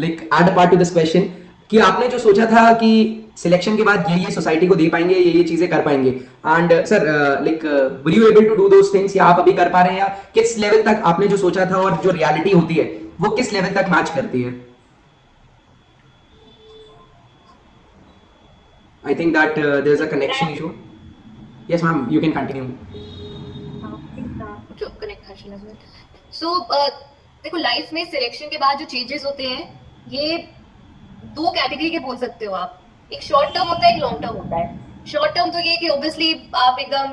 like add a part to this question कि आपने जो सोचा था कि सिलेक्शन के बाद ये सोसाइटी को दे पाएंगे, ये चीजें कर पाएंगे, and sir like were you able to do those things, या आप अभी कर पा रहे हैं, या किस लेवल तक आपने जो सोचा था और जो रियलिटी होती है वो किस लेवल तक मैच करती है? I think that there's a connection issue. Yes, ma'am, you can continue. सो देखो लाइफ में सिलेक्शन के बाद जो चेंजेस होते हैं ये दो कैटेगरी के बोल सकते हो आप. एक शॉर्ट टर्म होता है, एक लॉन्ग टर्म होता है. शॉर्ट टर्म तो ये कि ऑब्वियसली आप एकदम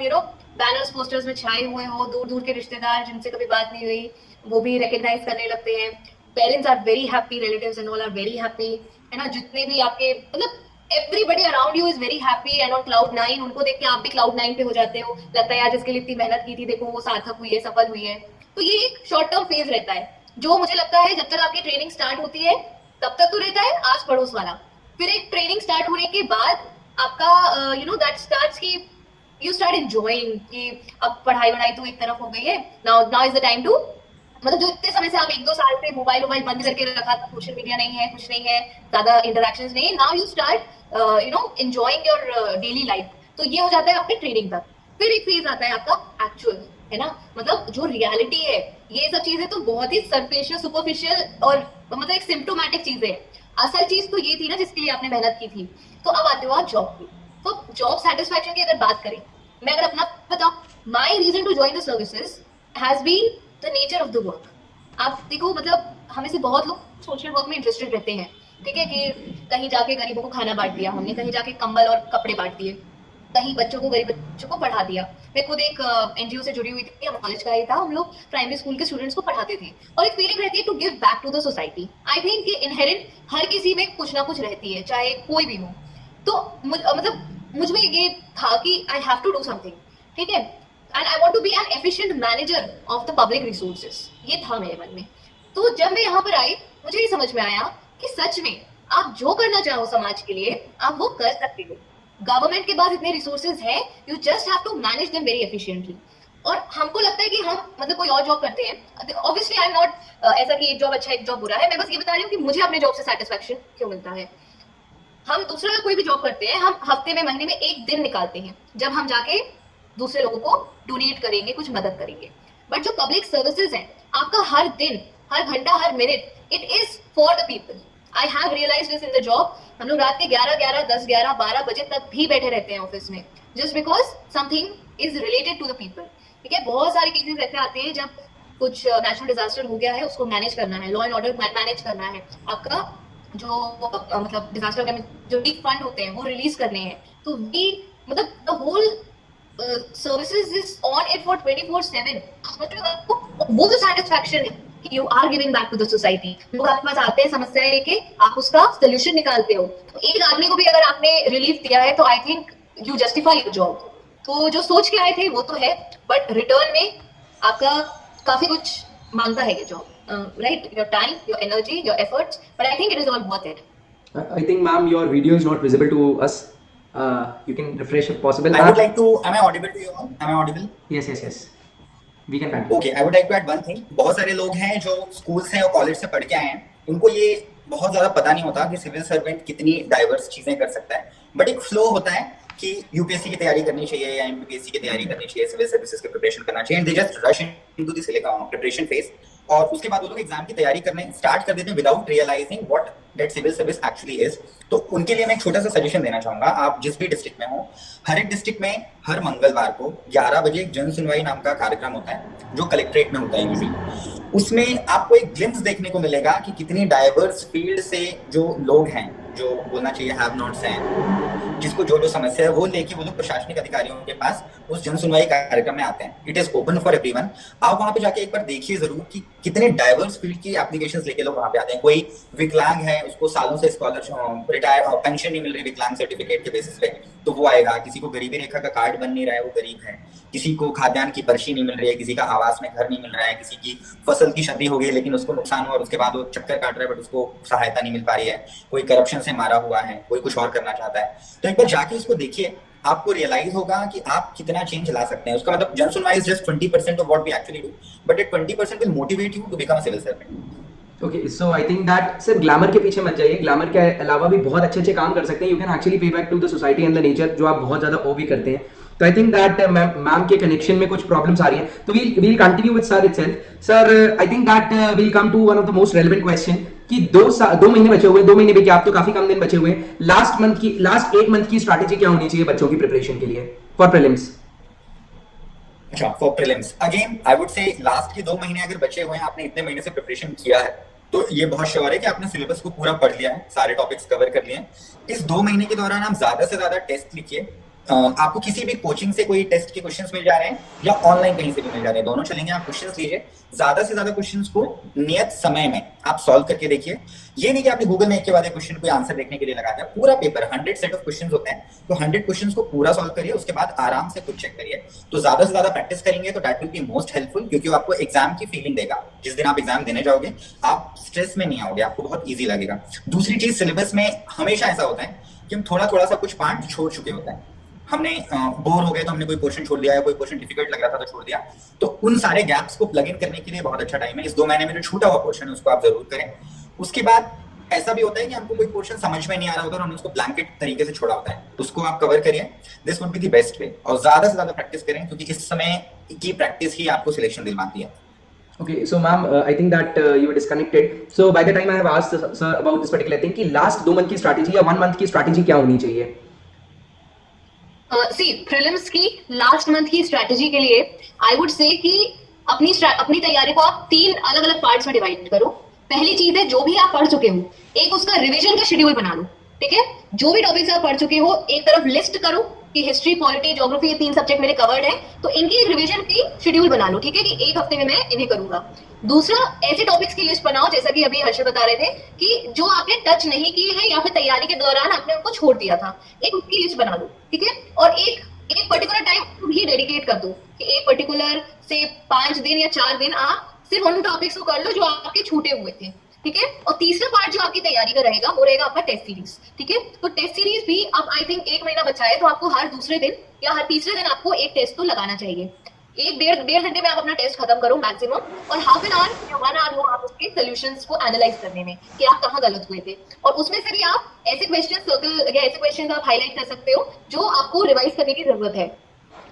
बैनर्स पोस्टर्स में छाए हुए हो, दूर दूर के रिश्तेदार जिनसे कभी बात नहीं हुई वो भी रिकग्नाइज करने लगते हैं. Parents are very happy, relatives and all are very happy, है ना. जितने भी आपके मतलब everybody around you is very happy and on cloud 9. उनको देख के आप भी क्लाउड 9 पे हो जाते हो. लगता है यार जिसके लिए इतनी मेहनत की थी देखो वो सार्थक हुई है, सफल हुई है. तो ये एक शॉर्ट टर्म फेज रहता है जो मुझे लगता है जब तक आपकी ट्रेनिंग स्टार्ट होती है तब तक तो रहता है आस पड़ोस वाला. फिर एक ट्रेनिंग स्टार्ट होने के बाद आपका दैट स्टार्ट्स की यू स्टार्ट एंजॉयिंग कि अब पढ़ाई वढ़ाई तो एक तरफ हो गई है. Now is the time to मतलब जो इतने समय से आप 1-2 साल से मोबाइल बंद करके रखा था, सोशल मीडिया नहीं है, कुछ नहीं है, ज्यादा इंटरेक्शंस नहीं है. Now you start enjoying your daily life. तो ये हो जाता है आपके ट्रेनिंग तक. फिर एक फेज आता है आपका एक्चुअल, है ना. मतलब जो रियलिटी है ये सब चीजें तो बहुत ही सरफेशियल सुपरफिशियल और मतलब एक सिम्प्टोमेटिक चीजें है. असल चीज तो ये थी ना जिसके लिए आपने मेहनत की थी. तो अब आते हो आप जॉब की. तो जॉब सेटिस्फैक्शन की अगर बात करें, मैं अगर अपना बताऊं, my reason to join the services has been the nature of the work. आप देखो मतलब हमें से बहुत लोग सोशल वर्क में इंटरेस्टेड रहते हैं, ठीक है, कि कहीं जाके गरीबों को खाना बांट दिया हमने, कहीं जाके कंबल और कपड़े बांट दिए, कहीं बच्चों को गरीब बच्चों को पढ़ा दिया. मैं खुद एक एनजीओ से जुड़ी हुई थी, हम कॉलेज का ही था, हम लोग प्राइमरी स्कूल के स्टूडेंट्स को पढ़ाते थे. और एक फीलिंग रहती है to give back to the society. I think कि इनहेरेंट हर किसी में कुछ ना कुछ रहती है, चाहे कोई भी हो. तो मतलब मुझ में ये था कि I have to do something, ठीक है, and I want to be an efficient manager of the public resources. ये था मेरे मन में. तो जब मैं यहाँ पर आई मुझे ये समझ में आया कि सच में आप जो करना चाहो समाज के लिए आप वो कर सकते हो. गवर्नमेंट के पास इतने रिसोर्सेज हैं, you just have to manage them very efficiently. और हमको लगता है कि हम मतलब कोई और जॉब करते हैं. ऑब्वियसली आई एम नॉट ऐसा कि एक जॉब अच्छा एक जॉब बुरा है. मैं बस ये बता रही हूँ कि मुझे अपने जॉब से सेटिस्फैक्शन क्यों मिलता है. हम दूसरा कोई भी जॉब करते हैं, हम हफ्ते में महीने में एक दिन निकालते हैं जब हम जाके दूसरे लोगों को डोनेट करेंगे, कुछ मदद करेंगे. बट जो पब्लिक सर्विसेज है आपका हर दिन, हर घंटा, हर minute, it is for the people. I have realised this in the job. हम लोग रात के 11, 10, 11, 12 बजे तक भी बैठे रहते हैं ऑफिस में just because something is related to the people. ठीक है, बहुत सारे केसेस ऐसे आते हैं जब कुछ नेचुरल डिजास्टर हो गया है, उसको मैनेज करना है, लॉ एंड ऑर्डर मैनेज करना है, आपका जो मतलब डिजास्टर के जो भी फंड होते हैं वो रिलीज करने हैं. तो वी मतलब the whole services is on it for 24/7. मतलब वो जो सेटिस्फैक्शन है कि you are giving back to the society. लोग आपके पास आते हैं समस्या लेके, आप उसका सोल्यूशन निकालते हो. तो एक आदमी को भी अगर आपने रिलीफ दिया है तो I think you justify your job. तो जो सोच के आए थे वो तो है, बट रिटर्न में आपका काफी कुछ मांगता है ये job. Right, your time, your energy, your efforts, but I think it is all worth it. I think, ma'am, your video is not visible to us. You can refresh if possible. I would like to. Am I audible to you all? Am I audible? Yes. We can continue. Okay, I would like to add one thing. बहुत सारे लोग हैं जो school से और college से पढ़ के आए हैं, उनको ये बहुत ज्यादा पता नहीं होता कि सिविल सर्वेंट कितनी डाइवर्स चीजें कर सकता है. बट एक फ्लो होता है कि यूपीएससी की तैयारी करनी चाहिए या एमपीपीएससी की तैयारी करनी चाहिए, सिविल सर्विसेज की प्रिपरेशन करना चाहिए, and they just rush into this preparation phase. और उसके बाद वो लोग एग्जाम की तैयारी करने स्टार्ट कर देते हैं without realising what that civil service actually is. तो उनके लिए मैं एक छोटा सा सजेशन देना चाहूंगा. आप जिस भी डिस्ट्रिक्ट में हो, हर एक डिस्ट्रिक्ट में हर मंगलवार को 11 बजे एक जन सुनवाई नाम का कार्यक्रम होता है जो कलेक्ट्रेट में होता है यूजुअली. उसमें आपको एक ग्लिम्स देखने को मिलेगा कि कितनी डाइवर्स फील्ड से जो लोग हैं, जो बोलना चाहिए हैव नॉट्स हैं, जिसको जो समस्या है वो लेके वो लोग प्रशासनिक अधिकारियों के पास उस जन सुनवाई कार्यक्रम में आते हैं. It is open for everyone. आप वहां पे जाके एक बार देखिए जरूर कि कितने डाइवर्स फील्ड की एप्लीकेशंस लेके लोग वहां पे आते हैं. कोई विकलांग है, उसको सालों से स्कॉलरशिप रिटायर पेंशन नहीं मिल रही विकलांग सर्टिफिकेट के बेसिस पे, तो वो आएगा. किसी को गरीबी रेखा का कार्ड बन नहीं रहा है, वो गरीब है. किसी को खाद्यान्न की पर्ची नहीं मिल रही है, किसी का आवास में घर नहीं मिल रहा है, किसी की फसल की क्षति हो गई लेकिन उसको नुकसान हुआ और उसके बाद वो चक्कर काट रहा है बट उसको सहायता नहीं मिल पा रही है. कोई करप्शन से मारा हुआ है, कोई कुछ और करना चाहता है. तो एक बार जाके उसको देखिए, आपको रियलाइज होगा कि आप कितना चेंज ला सकते हैं. उसका मतलब जन सुनवाई is just 20% of what we actually do, but it 20% will motivate you to become a civil servant. Okay, so I think that सिर्फ ग्लैमर के पीछे मत जाइए. ग्लैमर के अलावा भी बहुत अच्छे काम कर सकते हैं. You can actually pay back to the society and the nature, जो आप बहुत ज्यादा ओ भी करते हैं. तो आई थिंक दैट मैम के कनेक्शन में कुछ प्रॉब्लम्स आ रही हैं. तो we'll continue with sir itself. Sir, I think that we'll come to one of the most relevant question कि 2 महीने बचे हुए, 2 महीने भी क्या, आप तो काफी कम दिन बचे हुए, लास्ट 8 मंथ की स्ट्रैटेजी क्या होनी चाहिए बच्चों की प्रिपरेशन के लिए फॉर प्रीलिम्स? अच्छा, for prelims again I would से लास्ट के 2 महीने अगर बचे हुए हैं, आपने इतने महीने से प्रिपरेशन किया है, तो ये बहुत श्योर है कि आपने सिलेबस को पूरा पढ़ लिया है, सारे टॉपिक्स कवर कर लिए हैं। इस 2 महीने के दौरान आप ज्यादा से ज्यादा टेस्ट लिखिए। आपको किसी भी कोचिंग से कोई टेस्ट के क्वेश्चंस मिल जा रहे हैं या ऑनलाइन कहीं से भी मिल जा रहे हैं, दोनों चलेंगे। आप क्वेश्चंस लीजिए, ज्यादा से ज्यादा क्वेश्चंस को नियत समय में आप सॉल्व करके देखिए। ये नहीं कि आपने गूगल में एक के बाद एक क्वेश्चन को आंसर देखने के लिए लगा दिया। पूरा पेपर 100 सेट ऑफ क्वेश्चंस होते हैं, तो 100 क्वेश्चंस को पूरा सॉल्व करिए, उसके बाद आराम से खुद चेक करिए। तो ज्यादा से ज्यादा प्रैक्टिस करेंगे तो that will be most helpful, क्योंकि वो आपको एग्जाम की फीलिंग देगा। जिस दिन आप एग्जाम देने जाओगे आप स्ट्रेस में नहीं आओगे, आपको बहुत ईजी लगेगा। दूसरी चीज, सिलेबस में हमेशा ऐसा होता है कि हम थोड़ा थोड़ा सा कुछ पार्ट छोड़ चुके होते हैं। हमने बोर हो गए तो हमने कोई पोर्शन छोड़ दिया, या कोई पोर्शन डिफिकल्ट लग रहा था तो छोड़ दिया। तो उन सारे गैप्स को प्लग इन करने के लिए बहुत अच्छा टाइम है। इस 2 महीने में जो छूटा हुआ पोर्शन है उसको आप जरूर करें। उसके बाद ऐसा भी होता है कि हमको कोई पोर्शन समझ में नहीं आ रहा होता और हमने उसको ब्लैंकेट तरीके से छोड़ा होता है, उसको आप कवर करिए। This would be the best way. और ज्यादा से ज्यादा प्रैक्टिस करें, क्योंकि इस समय की प्रैक्टिस ही आपको सिलेक्शन दिलवाती है। Okay, so ma'am, I think that you were disconnected. So by the time I have asked sir about this particular thing कि last 2 मंथ की स्ट्रैटेजी या 1 मंथ की स्ट्रैटेजी क्या होनी चाहिए? सी प्रीलिम्स की लास्ट मंथ की स्ट्रैटेजी के लिए आई वुड से कि अपनी तैयारी को आप 3 अलग अलग पार्ट्स में डिवाइड करो। पहली चीज है, जो भी आप पढ़ चुके हो एक उसका रिवीजन का शेड्यूल बना लो। ठीक है, जो भी टॉपिक्स आप पढ़ चुके हो एक तरफ लिस्ट करो कि हिस्ट्री, पॉलिटी, ज्योग्राफी, ये 3 सब्जेक्ट मेरे कवर्ड है, तो इनकी एक रिवीजन की शेड्यूल बना लो। ठीक है, कि एक हफ्ते में मैं इन्हें करूंगा। दूसरा, ऐसे टॉपिक्स की लिस्ट बनाओ, जैसा कि अभी हर्षद बता रहे थे, कि जो आपने टच नहीं किए हैं या फिर तैयारी के दौरान आपने उनको छोड़ दिया था, एक उसकी लिस्ट बना लो। ठीक है, और एक पर्टिकुलर टाइम भी डेडिकेट कर दो कि एक पर्टिकुलर से 5 दिन या 4 दिन आप सिर्फ उन टॉपिक्स को कर लो जो आपके छूटे हुए थे। ठीक है, और तीसरा पार्ट जो आपकी तैयारी का रहेगा वो रहेगा आपका टेस्ट सीरीज। ठीक है, तो टेस्ट सीरीज भी अब आई थिंक 1 महीना बचा है, तो आपको हर दूसरे दिन या हर तीसरे दिन आपको एक टेस्ट तो लगाना चाहिए। 1-1.5 घंटे में आप अपना टेस्ट खत्म करो मैक्सिमम, और हाफ एन आवर या 1 आवर हो आप उसके सोल्यूशंस को एनालाइज करने में कि आप कहाँ गलत हुए थे। और उसमें से भी आप ऐसे क्वेश्चन सर्कल या ऐसे क्वेश्चन आप हाईलाइट कर सकते हो जो आपको रिवाइज करने की जरूरत है,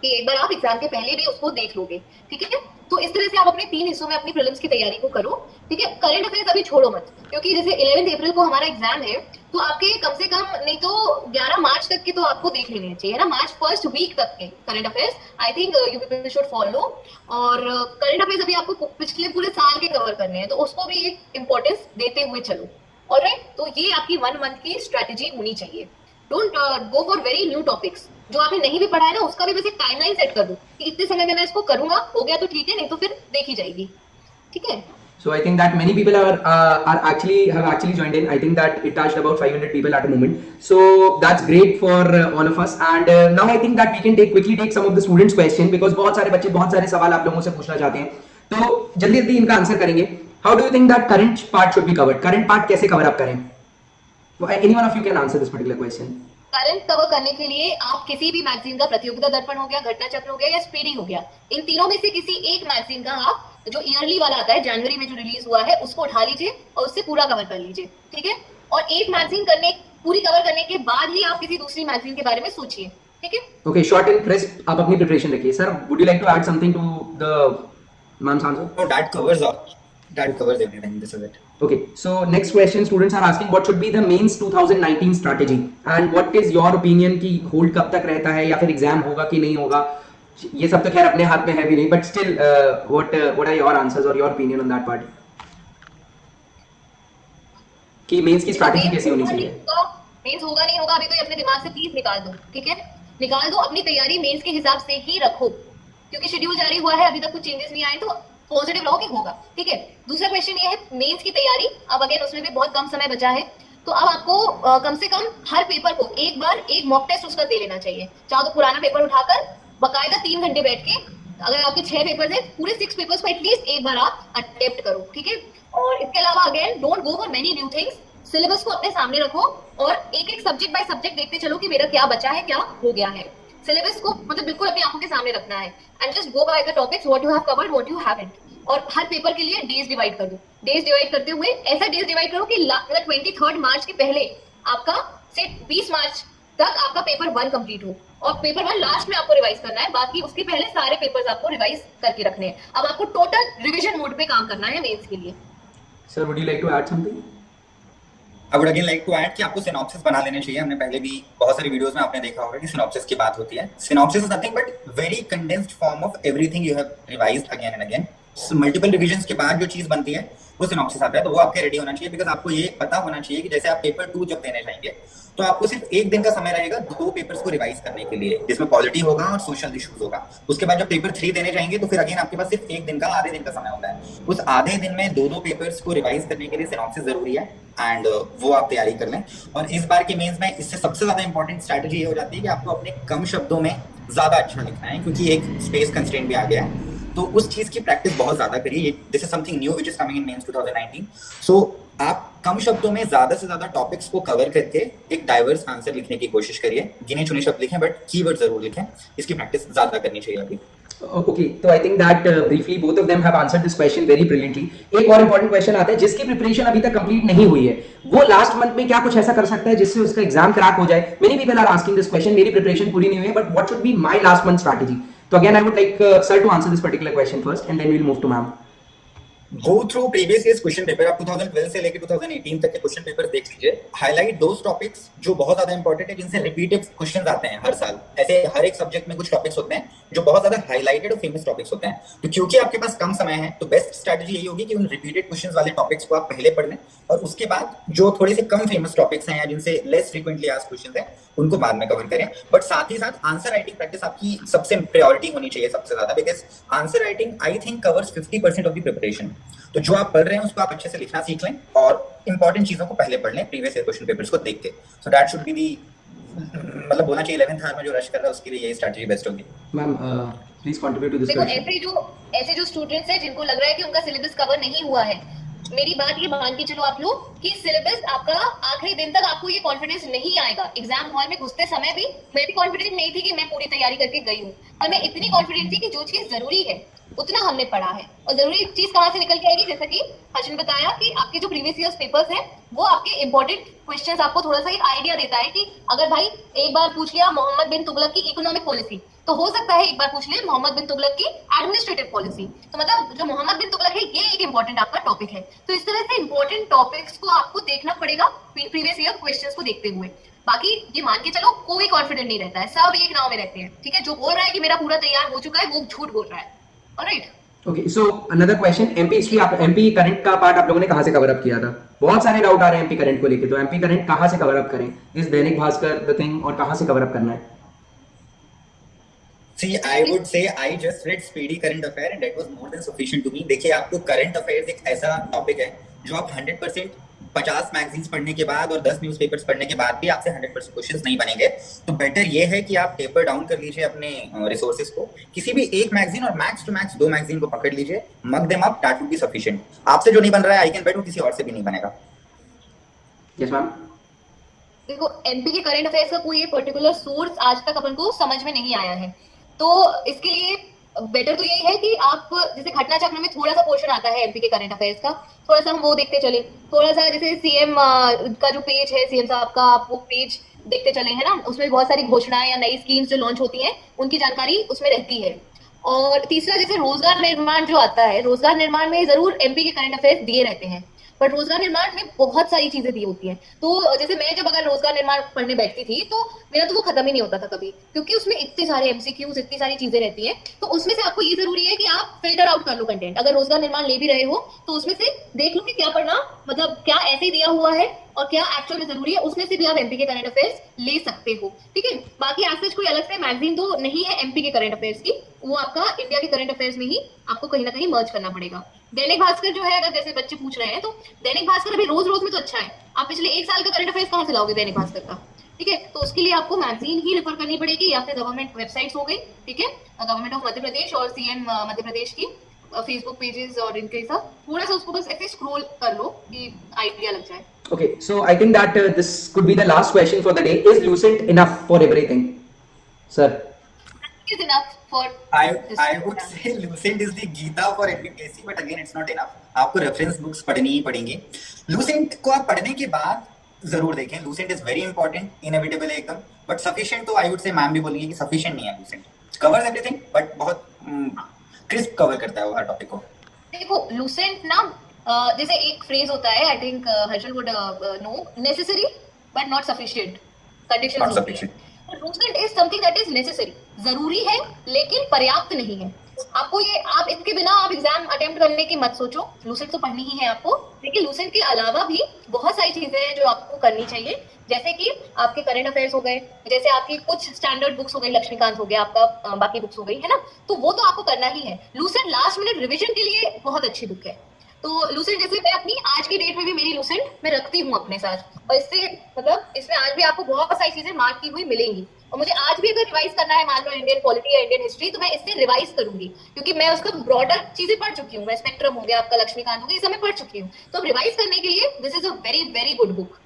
कि एक बार आप एग्जाम के पहले भी उसको देख लोगे। ठीक है, तो इस तरह से आप अपने 3 हिस्सों में अपनी प्रीलिम्स की तैयारी को करो। ठीक है, करंट अफेयर्स अभी छोड़ो मत, क्योंकि जैसे 11 अप्रैल को हमारा एग्जाम है, तो आपके कम से कम नहीं तो 11 मार्च तक के तो आपको देख लेने चाहिए ना, मार्च फर्स्ट वीक तक के current affairs I think you people should follow. और करंट अफेयर्स अभी आपको पिछले पूरे साल के कवर करने हैं, तो उसको भी एक इंपॉर्टेंस देते हुए चलो। ऑलराइट, तो ये आपकी 1 मंथ की स्ट्रेटेजी होनी चाहिए। Don't go for very new topics, जो आपने नहीं भी पढ़ा है ना उसका भी बस एक टाइमलाइन सेट कर दो कि इतने समय में मैं इसको करूंगा, हो गया तो ठीक है, नहीं तो फिर देखी जाएगी। ठीक है, So I think that many people are actually joined in. I think that it touched about 500 people at the moment. So that's great for all of us. And now I think that we can quickly take some of the students' question, because बहुत सारे बच्चे बहुत सारे सवाल आप लोगों से पूछना चाहते हैं, तो जल्दी जल्दी इनका आंसर करेंगे। How do you think that current part should be covered? Current part कैसे cover up करें? Any one of you can answer this particular question. Current cover करने के लिए आप किसी भी मैगजीन का, प्रतियोगिता दर्पण हो गया, घटना चक्र हो गया या स्पीडिंग हो गया, इन तीनों में से किसी एक मैगजीन का आप जो ईयरली वाला आता है, जनवरी में जो रिलीज हुआ है, उसको उठा लीजिए और उससे पूरा कवर कर लीजिए। ठीक है, और एक मैगजीन पूरी कवर करने के बाद ही आप किसी दूसरी मैगजीन के बारे में सोचिए। ठीक है, Okay, short and crisp, आप अपनी प्रिपरेशन रखिए। Sir, would you like to add something to the ma'am's answer? No, that covers everything. This is it. Okay, so next question, students are asking what should be the mains 2019 strategy and what is your opinion कि hold कब तक रहता है या फिर exam होगा कि नहीं होगा? ये सब तो खैर अपने हाथ में है भी नहीं, but still what are your answers or your opinion on that part? कि मेंस की स्ट्रैटेजी कैसी होनी चाहिए? मेंस होगा नहीं होगा अभी तो ये अपने दिमाग से प्लीज निकाल दो। ठीक है, निकाल दो, अपनी तैयारी मेंस के हिसाब से ही रखो, क्योंकि शेड्यूल जारी हुआ है, अभी तक कुछ चेंजेस नहीं आए, तो पॉजिटिव रहो कि होगा। ठीक है, दूसरा क्वेश्चन ये है मेंस की तैयारी। अब अगेन उसमें भी बहुत कम समय बचा है, तो अब आपको कम से कम हर पेपर को एक बार एक मॉक टेस्ट उसका दे लेना चाहिए। चाहो तो पुराना पेपर उठाकर बकायदा 3 घंटे बैठ के, अगर आपके 6 पेपर्स है, पूरे 6 पेपर्स को एटलीस्ट एक बार आप अटेम्प्ट करो। ठीक है, और इसके अलावा again don't go for many new things, syllabus को अपने सामने रखो और एक एक सब्जेक्ट बाय सब्जेक्ट देखते चलो कि मेरा क्या बचा है, क्या हो गया है। सिलेबस को मतलब बिल्कुल अपनी आंखों के सामने रखना है, and just go by the topics what you have covered, what you haven't. और हर पेपर के लिए डेज डिवाइड कर दो। डेज डिवाइड करते हुए ऐसा डेज डिवाइड करो कि 23 मार्च के पहले आपका से 20 मार्च तक आपका पेपर 1 कंप्लीट हो, और पेपर 1 लास्ट में आपको रिवाइज करना है, बाकी उसके पहले सारे पेपर्स आपको रिवाइज करके रखने हैं। अब आपको टोटल रिवीजन मोड पे काम करना है मेंस के लिए। Sir, would you like to add something? I would again like to add कि आपको सिनॉप्सिस बना लेने चाहिए। हमने पहले भी बहुत सारी वीडियोस में आपने देखा होगा कि सिनॉप्सिस की बात होती है। Synopsis is nothing but very condensed form of everything you have revised again and again. Multiple revisions के बाद जो चीज बनती है वो सिनॉप्सिस आता है, तो वो आपके रेडी होना चाहिए। बिकॉज आपको ये पता होना चाहिए कि जैसे आप पेपर 2 जब देने जाएंगे तो आपको सिर्फ एक दिन का समय रहेगा 2 पेपर्स को रिवाइज करने के लिए, जिसमें पॉलिटी होगा और सोशल इश्यूज होगा। उसके बाद जब पेपर 3 देने जाएंगे तो फिर अगेन आपके पास सिर्फ एक दिन का, आधे दिन का समय होता है। उस आधे दिन में 2 पेपर्स को रिवाइज करने के लिए सिनॉप्सिस जरूरी है एंड वो आप तैयारी कर लें। और इस बार के मेंस में इससे सबसे ज्यादा इंपॉर्टेंट स्ट्रैटेजी ये हो जाती है कि आपको अपने कम शब्दों में ज्यादा अच्छा लिखना है, क्योंकि एक स्पेस कंस्ट्रेंट भी आ गया है। तो उस चीज की प्रैक्टिस बहुत ज्यादा करिए। This is something new which is coming in mains 2019। So आप कम शब्दों में ज्यादा से ज्यादा टॉपिक्स को कवर करके एक डाइवर्स आंसर लिखने की कोशिश करिए। गिने चुने शब्द लिखें बट कीवर्ड जरूर लिखें। इसकी प्रैक्टिस ज्यादा करनी चाहिए अभी। Okay, so I think that briefly both of them have answered this question very brilliantly. एक और important question आता है, जिसकी प्रिपरेशन अभी तक कंप्लीट नहीं हुई है, वो लास्ट मंथ में क्या कुछ ऐसा कर सकता है जिससे उसका एग्जाम क्रैक हो जाए? Many people are asking this question. मेरी प्रिपरेशन पूरी नहीं हुई है, but what should be my last month strategy? So again, I would like sir to answer this particular question first, and then we'll move to ma'am. Go through previous years question paper. आप 2012 से लेकर 2018 तक के question paper देख लीजिए। Highlight those topics जो बहुत ज्यादा इंपॉर्टेंट है, जिनसे रिपीटेड क्वेश्चंस आते हैं हर साल। ऐसे हर एक सब्जेक्ट में कुछ टॉपिक्स होते हैं जो बहुत ज्यादा हाईलाइटेड और फेमस टॉपिक्स होते हैं। तो क्योंकि आपके पास कम समय है तो बेस्ट स्ट्रैटेजी यही होगी कि उन रिपीटेड क्वेश्चंस वाले टॉपिक्स को आप पहले पढ़ लें, और उसके बाद जो थोड़े से कम फेमस टॉपिक्स हैं या जिनसे लेस फ्रीक्वेंटली आस्क्ड क्वेश्चंस हैं उनको बाद में कवर करें। बट साथ ही साथ आंसर राइटिंग प्रैक्टिस आपकी सबसे प्रायोरिटी होनी चाहिए सबसे ज्यादा, because answer writing I think covers 50% of the preparation. तो जो आप पढ़ रहे हैं उसको आप अच्छे से लिखना सीख लें और इंपॉर्टेंट चीजों को पहले पढ़ लें प्रीवियस ईयर क्वेश्चन पेपर्स को देख के। So that should be the, मतलब बोलना चाहिए 11th आवर में जो रश कर रहा है उसके लिए यही स्ट्रैटेजी बेस्ट होगी। Ma'am please contribute to this देखो क्वेश्चन। ऐसे जो स्टूडेंट्स हैं जिनको लग रहा है कि उनका सिलेबस कवर नहीं हुआ है, मेरी बात ये मान के चलो आप लोग कि सिलेबस आपका आखिरी दिन तक आपको ये कॉन्फिडेंस नहीं आएगा। एग्जाम हॉल में घुसते समय भी मैं भी कॉन्फिडेंट नहीं थी कि मैं पूरी तैयारी करके गई हूँ, और मैं इतनी कॉन्फिडेंट थी कि जो चीज जरूरी है उतना हमने पढ़ा है। और जरूरी चीज कहाँ से निकल के आएगी, जैसा कि हर्षन ने बताया कि आपके जो प्रीवियस ईयर्स पेपर्स हैं वो आपके इंपॉर्टेंट क्वेश्चंस आपको थोड़ा सा एक आइडिया देता है कि अगर भाई एक बार पूछ लिया मोहम्मद बिन तुगलक की इकोनॉमिक पॉलिसी, तो हो सकता है एक बार पूछ ले मोहम्मद बिन तुगलक की एडमिनिस्ट्रेटिव पॉलिसी। तो मतलब जो मोहम्मद बिन तुगलक है ये एक इंपॉर्टेंट आपका टॉपिक है। तो इस तरह से इंपॉर्टेंट टॉपिक्स को आपको देखना पड़ेगा प्रीवियस ईयर क्वेश्चंस को देखते हुए। बाकी ये मान के चलो कोई कॉन्फिडेंट नहीं रहता है, सब एक नाव में रहते हैं। ठीक है, जो बोल रहा है कि मेरा पूरा तैयार हो चुका है वो झूठ बोल रहा है। Alright, okay, so another question, MP history, आप एमपी करंट का पार्ट आप लोगों ने कहां से कवर अप किया था? बहुत सारे डाउट आ रहे हैं एमपी करंट को लेके, तो एमपी करंट कहां से कवर अप करें? इस दैनिक भास्कर द थिंग, और कहां से कवर अप करना है? See, I would say I just read Speedy Current Affair and that was more than sufficient to me. देखिए, आपको करंट अफेयर्स एक ऐसा टॉपिक है जो आप 100% 50 मैगजीन्स पढ़ने के बाद और 10 न्यूज़पेपर्स पढ़ने के बाद भी आपसे 100% क्वेश्चंस नहीं बनेंगे। तो बेटर ये है कि आप टेपर डाउन कर लीजिए अपने रिसोर्सेज को, किसी भी एक मैगजीन और मैक्स टू मैक्स 2 मैगजीन को पकड़ लीजिए, mug them up, that would be sufficient. आपसे जो नहीं बन रहा है आई कैन बेट वो किसी और से भी नहीं बनेगा। Yes ma'am. देखो एमपी के करंट अफेयर्स का कोई पर्टिकुलर सोर्स आज तक अपन को समझ में नहीं आया है, तो इसके लिए बेटर तो यही है कि आप जैसे घटना चक्र में थोड़ा सा पोर्शन आता है एमपी के करंट अफेयर्स का, थोड़ा सा हम वो देखते चले। थोड़ा सा जैसे सीएम का जो पेज है, सीएम साहब का, आप वो पेज देखते चले, है ना, उसमें बहुत सारी घोषणाएं या नई स्कीम्स जो लॉन्च होती हैं उनकी जानकारी उसमें रहती है। और तीसरा जैसे रोजगार निर्माण जो आता है, रोजगार निर्माण में जरूर एमपी के करंट अफेयर्स दिए रहते हैं, बट रोजगार निर्माण में बहुत सारी चीजें दी होती हैं। तो जैसे मैं जब अगर रोजगार निर्माण पढ़ने बैठती थी तो मेरा तो वो खत्म ही नहीं होता था कभी, क्योंकि उसमें इतने सारे एमसीक्यूज, इतनी सारी चीजें रहती हैं। तो उसमें से आपको ये जरूरी है कि आप फिल्टर आउट कर लो कंटेंट। अगर रोजगार निर्माण ले भी रहे हो तो उसमें से देख लो कि क्या पढ़ना, मतलब क्या ऐसे ही दिया हुआ है और क्या एक्चुअल में जरूरी है, उसमें से भी आप एमपी के करंट अफेयर्स ले सकते हो। ठीक है, बाकी आज सच कोई अलग से मैगजीन तो नहीं है एमपी के करंट अफेयर्स की, वो आपका इंडिया के करंट अफेयर्स में ही आपको कहीं ना कहीं मर्ज करना पड़ेगा। दैनिक भास्कर जो है, अगर जैसे बच्चे पूछ रहे हैं, तो दैनिक भास्कर अभी रोज रोज में तो अच्छा है, आप पिछले 1 साल का करंट अफेयर्स कहाँ से लाओगे दैनिक भास्कर का? ठीक है, तो उसके लिए आपको मैगजीन ही रेफर करनी पड़ेगी या फिर गवर्नमेंट वेबसाइट्स हो गई, ठीक है, गवर्नमेंट ऑफ मध्य प्रदेश और सीएम मध्य प्रदेश की फेसबुक पेजेस और इनके सब थोड़ा सा उसको बस ऐसे स्क्रॉल कर लो कि आइडिया लग जाए। Okay, so I think that this could be the last question for the day. Is Lucent enough for everything, sir? Is enough for I would say Lucent is the Gita for MPPSC, but again it's not enough. आपको reference books पढ़नी ही पड़ेंगी। Lucent को आप पढ़ने के बाद जरूर देखें। Lucent is very important, inevitable है एकदम, but sufficient तो I would say मैम भी बोलेंगे कि sufficient नहीं है Lucent। Covers everything, but बहुत क्रिस्प कवर करता है वो हर टॉपिक को। देखो लूसेंट ना जैसे एक फ्रेज होता है, I think Harshal would know, necessary but not sufficient conditions Not होती है। sufficient. Lucent is something that is necessary, जरूरी है लेकिन पर्याप्त नहीं है। आपको ये, आप इसके बिना आप एग्जाम अटेम्प्ट करने की मत सोचो, लूसेंट तो पढ़नी ही है आपको, लेकिन लूसेंट के अलावा भी बहुत सारी चीजें हैं जो आपको करनी चाहिए, जैसे कि आपके करंट अफेयर्स हो गए, जैसे आपकी कुछ स्टैंडर्ड बुक्स हो गई, लक्ष्मीकांत हो गया आपका, बाकी बुक्स हो गई है ना, तो वो तो आपको करना ही है। लूसेंट लास्ट मिनट रिविजन के लिए बहुत अच्छी बुक है। तो लूसेंट, जैसे मैं अपनी आज की डेट में भी मेरी लूसेंट मैं रखती हूँ अपने साथ, और इससे मतलब इसमें आज भी आपको बहुत सारी चीजें मार्क की हुई मिलेंगी, और मुझे आज भी अगर रिवाइज करना है, मान लो इंडियन पॉलिटी या इंडियन हिस्ट्री, तो मैं इससे रिवाइज करूंगी, क्योंकि मैं उसका ब्रॉडर चीजें पढ़ चुकी हूँ, स्पेक्ट्रम हो गया आपका, लक्ष्मीकांत हो गया, ये सब मैं पढ़ चुकी हूँ। तो रिवाइज करने के लिए this is a very very good book.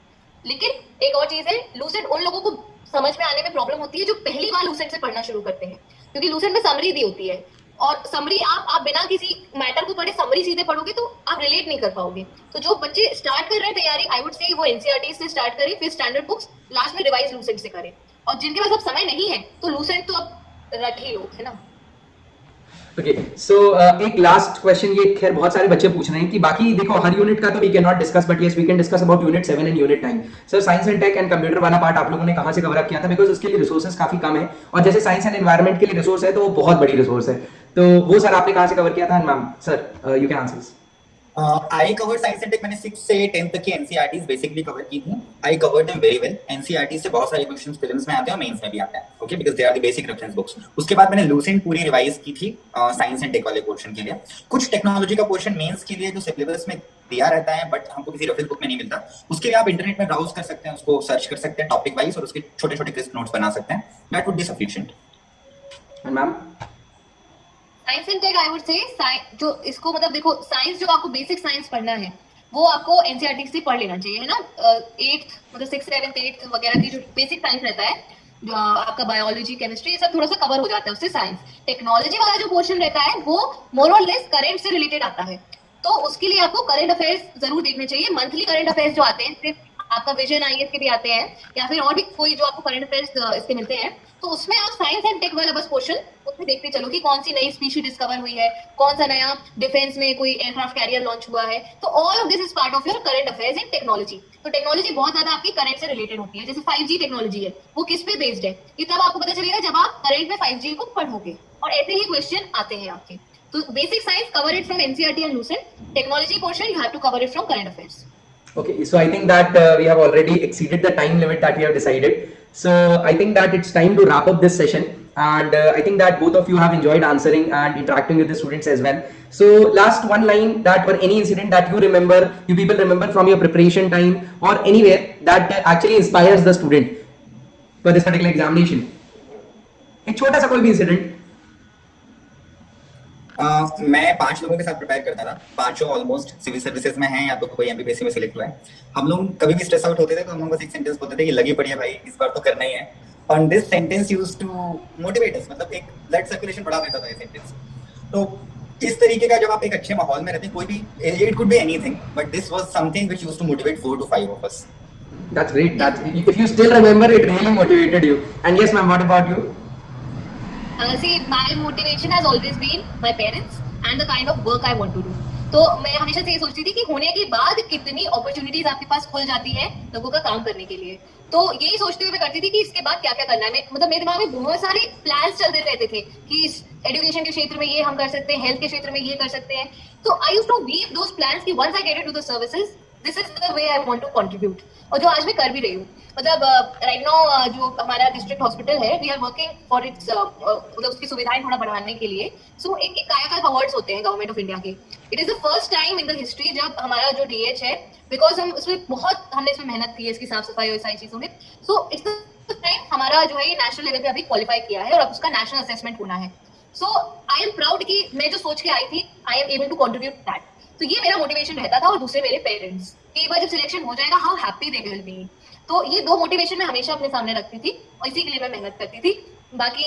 लेकिन एक और चीज है, लूसेंट उन लोगों को समझ में आने में प्रॉब्लम होती है जो पहली बार लूसेंट से पढ़ना शुरू करते हैं, क्योंकि लूसेंट में समरी दी होती है, और समरी आप बिना किसी मैटर को पढ़े समरी सीधे पढ़ोगे तो आप रिलेट नहीं कर पाओगे। तो जो बच्चे स्टार्ट कर रहे हैं तैयारी, आई वुड से वो एनसीईआरटी से स्टार्ट करें, फिर स्टैंडर्ड बुक्स, लास्ट में रिवाइज लूसेंट से करें, और जिनके पास अब समय नहीं है तो लूसेंट तो अब रट ही लो, है ना। ओके सो एक लास्ट क्वेश्चन, ये खैर बहुत सारे बच्चे पूछ रहे हैं कि बाकी देखो हर यूनिट का तो we can not discuss, but yes we can discuss about unit 7 and unit 9। Sir science and tech and computer वाला पार्ट आप लोगों ने कहां से कवर अप किया था, बिकॉज उसके लिए रिसोर्सेज काफी कम है, और जैसे साइंस एंड एनवायरनमेंट के लिए रिसोर्स है तो वो बहुत बड़ी रिसोर्स है, तो वो सर आपने कहां से कवर किया था? Ma'am sir you can answer. I covered science and tech, मैंने 6 से 10 तक की एनसीईआरटीज बेसिकली कवर की थी। I covered them very well. NCERT से बहुत सारे क्वेश्चंस प्रीलिम्स में आते हैं और मेंस में भी आते हैं, okay, because they are the basic reference books. उसके बाद मैंने लूसेंट पूरी रिवाइज की थी साइंस एंड टेक वाले पोर्शन के लिए। कुछ टेक्नोलॉजी का पोर्शन मेंस के लिए जो सिलेबस में दिया रहता है बट हमको किसी रेफरेंस बुक में नहीं मिलता, उसके लिए आप इंटरनेट में ब्राउज कर सकते हैं, उसको सर्च कर सकते हैं टॉपिक वाइज, और उसके छोटे-छोटे क्रिस्प नोट्स बना सकते हैं। That would be sufficient. And ma'am science and tech, I would say जो इसको मतलब देखो, साइंस जो आपको बेसिक साइंस पढ़ना है वो आपको एनसीईआरटी से पढ़ लेना चाहिए, है ना। 8th मतलब 6th 7th 8th वगैरह की जो बेसिक साइंस रहता है, जो आपका बायोलॉजी केमिस्ट्री, ये सब थोड़ा सा कवर हो जाता है उससे। साइंस टेक्नोलॉजी वाला जो पोर्शन रहता है वो मोर और लेस करंट से रिलेटेड आता है, तो उसके लिए आपको करंट अफेयर्स जरूर देखने चाहिए। मंथली करंट अफेयर्स जो आते हैं, सिर्फ आपका विजन आईएएस के भी आते हैं, या फिर और भी कोई जो आपको करंट अफेयर्स इसके मिलते हैं, तो उसमें आप साइंस एंड टेक वाला बस पोर्शन उसमें देखते चलो कि कौन सी नई स्पीशी डिस्कवर हुई है, कौन सा नया डिफेंस में कोई एयरक्राफ्ट कैरियर लॉन्च हुआ है, तो all of this is part of your current affairs in technology. तो टेक्नोलॉजी बहुत ज्यादा आपकी करंट से रिलेटेड होती है, जैसे 5G टेक्नोलॉजी है, वो किस पे बेस्ड है, ये तब आपको पता चलेगा जब आप करंट में 5G को पढ़ोगे, और ऐसे ही क्वेश्चन आते हैं आपके। तो basic science cover it from NCERT and Lucent, technology portion you have to cover it from current affairs. Okay, so I think that we have already exceeded the time limit that we have decided. So I think that it's time to wrap up this session, and I think that both of you have enjoyed answering and interacting with the students as well. So last one line that, or any incident that you remember, you people remember from your preparation time or anywhere that actually inspires the student for this particular examination. एक छोटा सा कोई भी incident. मैं 5 लोगों के साथ prepare करता था, पांचों ऑलमोस्ट सिविल सर्विसेज में हैं या तो कोई एमपीपीएससी में सिलेक्ट हुआ है। हम लोग कभी भी स्ट्रेस आउट होते थे तो हम लोग बस एक सेंटेंस बोलते थे कि लगी पड़ी है भाई, इस बार तो करना ही है। और this sentence used to motivate us, मतलब एक ब्लड सर्कुलेशन बढ़ा देता था ये सेंटेंस। तो इस तरीके का जब आप एक अच्छे माहौल में रहते हैं, कोई भी, it could be anything, but this was something which used to motivate 4 to 5 of us. That's great. That's, if you still remember, it really motivated you. And yes, ma'am, what about you? See, my motivation has always been my parents and the kind of work I want to do. तो मैं हमेशा से ये सोचती थी कि होने के बाद कितनी अपॉर्चुनिटीज आपके पास खुल जाती है लोगों का काम करने के लिए। तो यही सोचते हुए मैं करती थी कि इसके बाद क्या क्या करना है। मतलब मेरे दिमाग में बहुत सारे प्लान्स चलते रहते थे कि एजुकेशन के क्षेत्र में ये हम कर सकते हैं, हेल्थ के क्षेत्र में ये कर सकते हैं। तो I used to weave those plans कि once I get into the services, this is the way I want to contribute, और जो आज मैं कर भी रही हूँ। मतलब राइट नाउ जो हमारा डिस्ट्रिक्ट हॉस्पिटल है, we are working for its, मतलब उसकी सुविधाएं थोड़ा बढ़ाने के लिए। सो एक कायाकल्प अवार्ड्स होते हैं गवर्नमेंट ऑफ इंडिया के। It is the first time in the history जब हमारा जो डीएच है, बिकॉज हम उसमें बहुत, हमने इसमें मेहनत की है, इसकी साफ सफाई और सारी चीजों में। सो इट्स द टाइम हमारा जो है ये नेशनल लेवल पे अभी क्वालिफाई किया है, और अब उसका नेशनल असेसमेंट होना है। सो आई एम प्राउड कि मैं जो सोच के आई थी, I am able to contribute that. तो ये मेरा मोटिवेशन रहता था, और दूसरे मेरे पेरेंट्स कि एक बार जब सिलेक्शन हो जाएगा, how happy they will be. तो ये दो मोटिवेशन मैं हमेशा अपने सामने रखती थी, और इसी के लिए मैं मेहनत करती थी। बाकी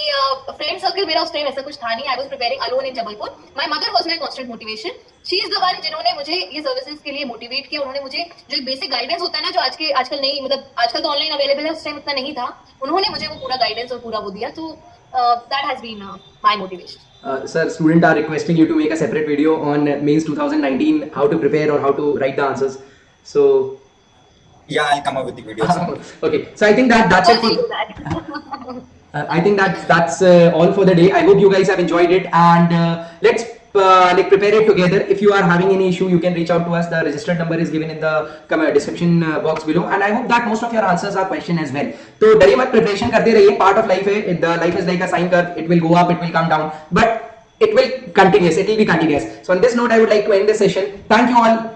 फ्रेंड सर्कल मेरा उस टाइम ऐसा कुछ था नहीं। I was preparing alone in Jabalpur. My mother was my constant motivation. She is the one जिन्होंने मुझे ये सर्विसेज के लिए मोटिवेट किया। उन्होंने मुझे जो बेसिक गाइडेंस होता है ना, जो आजकल नहीं, मतलब आजकल तो ऑनलाइन अवेलेबल है, उस टाइम उतना नहीं था, उन्होंने मुझे वो पूरा गाइडेंस और पूरा वो दिया। तो that has been my motivation. Sir, students are requesting you to make a separate video on mains 2019, how to prepare or how to write the answers. So, Yeah, I'll come up with the video soon. okay. So I think that's it. Also For, do that. I think that's all for the day. I hope you guys have enjoyed it, and let's like prepare it together. If you are having any issue, you can reach out to us. The registered number is given in the description box below, and I hope that most of your answers are question as well. तो डरिए मत, preparation करते रहिए. Part of life है. The life is like a sine curve. It will go up, it will come down, but it will continuous. It will be continuous. So on this note, I would like to end this session. Thank you all.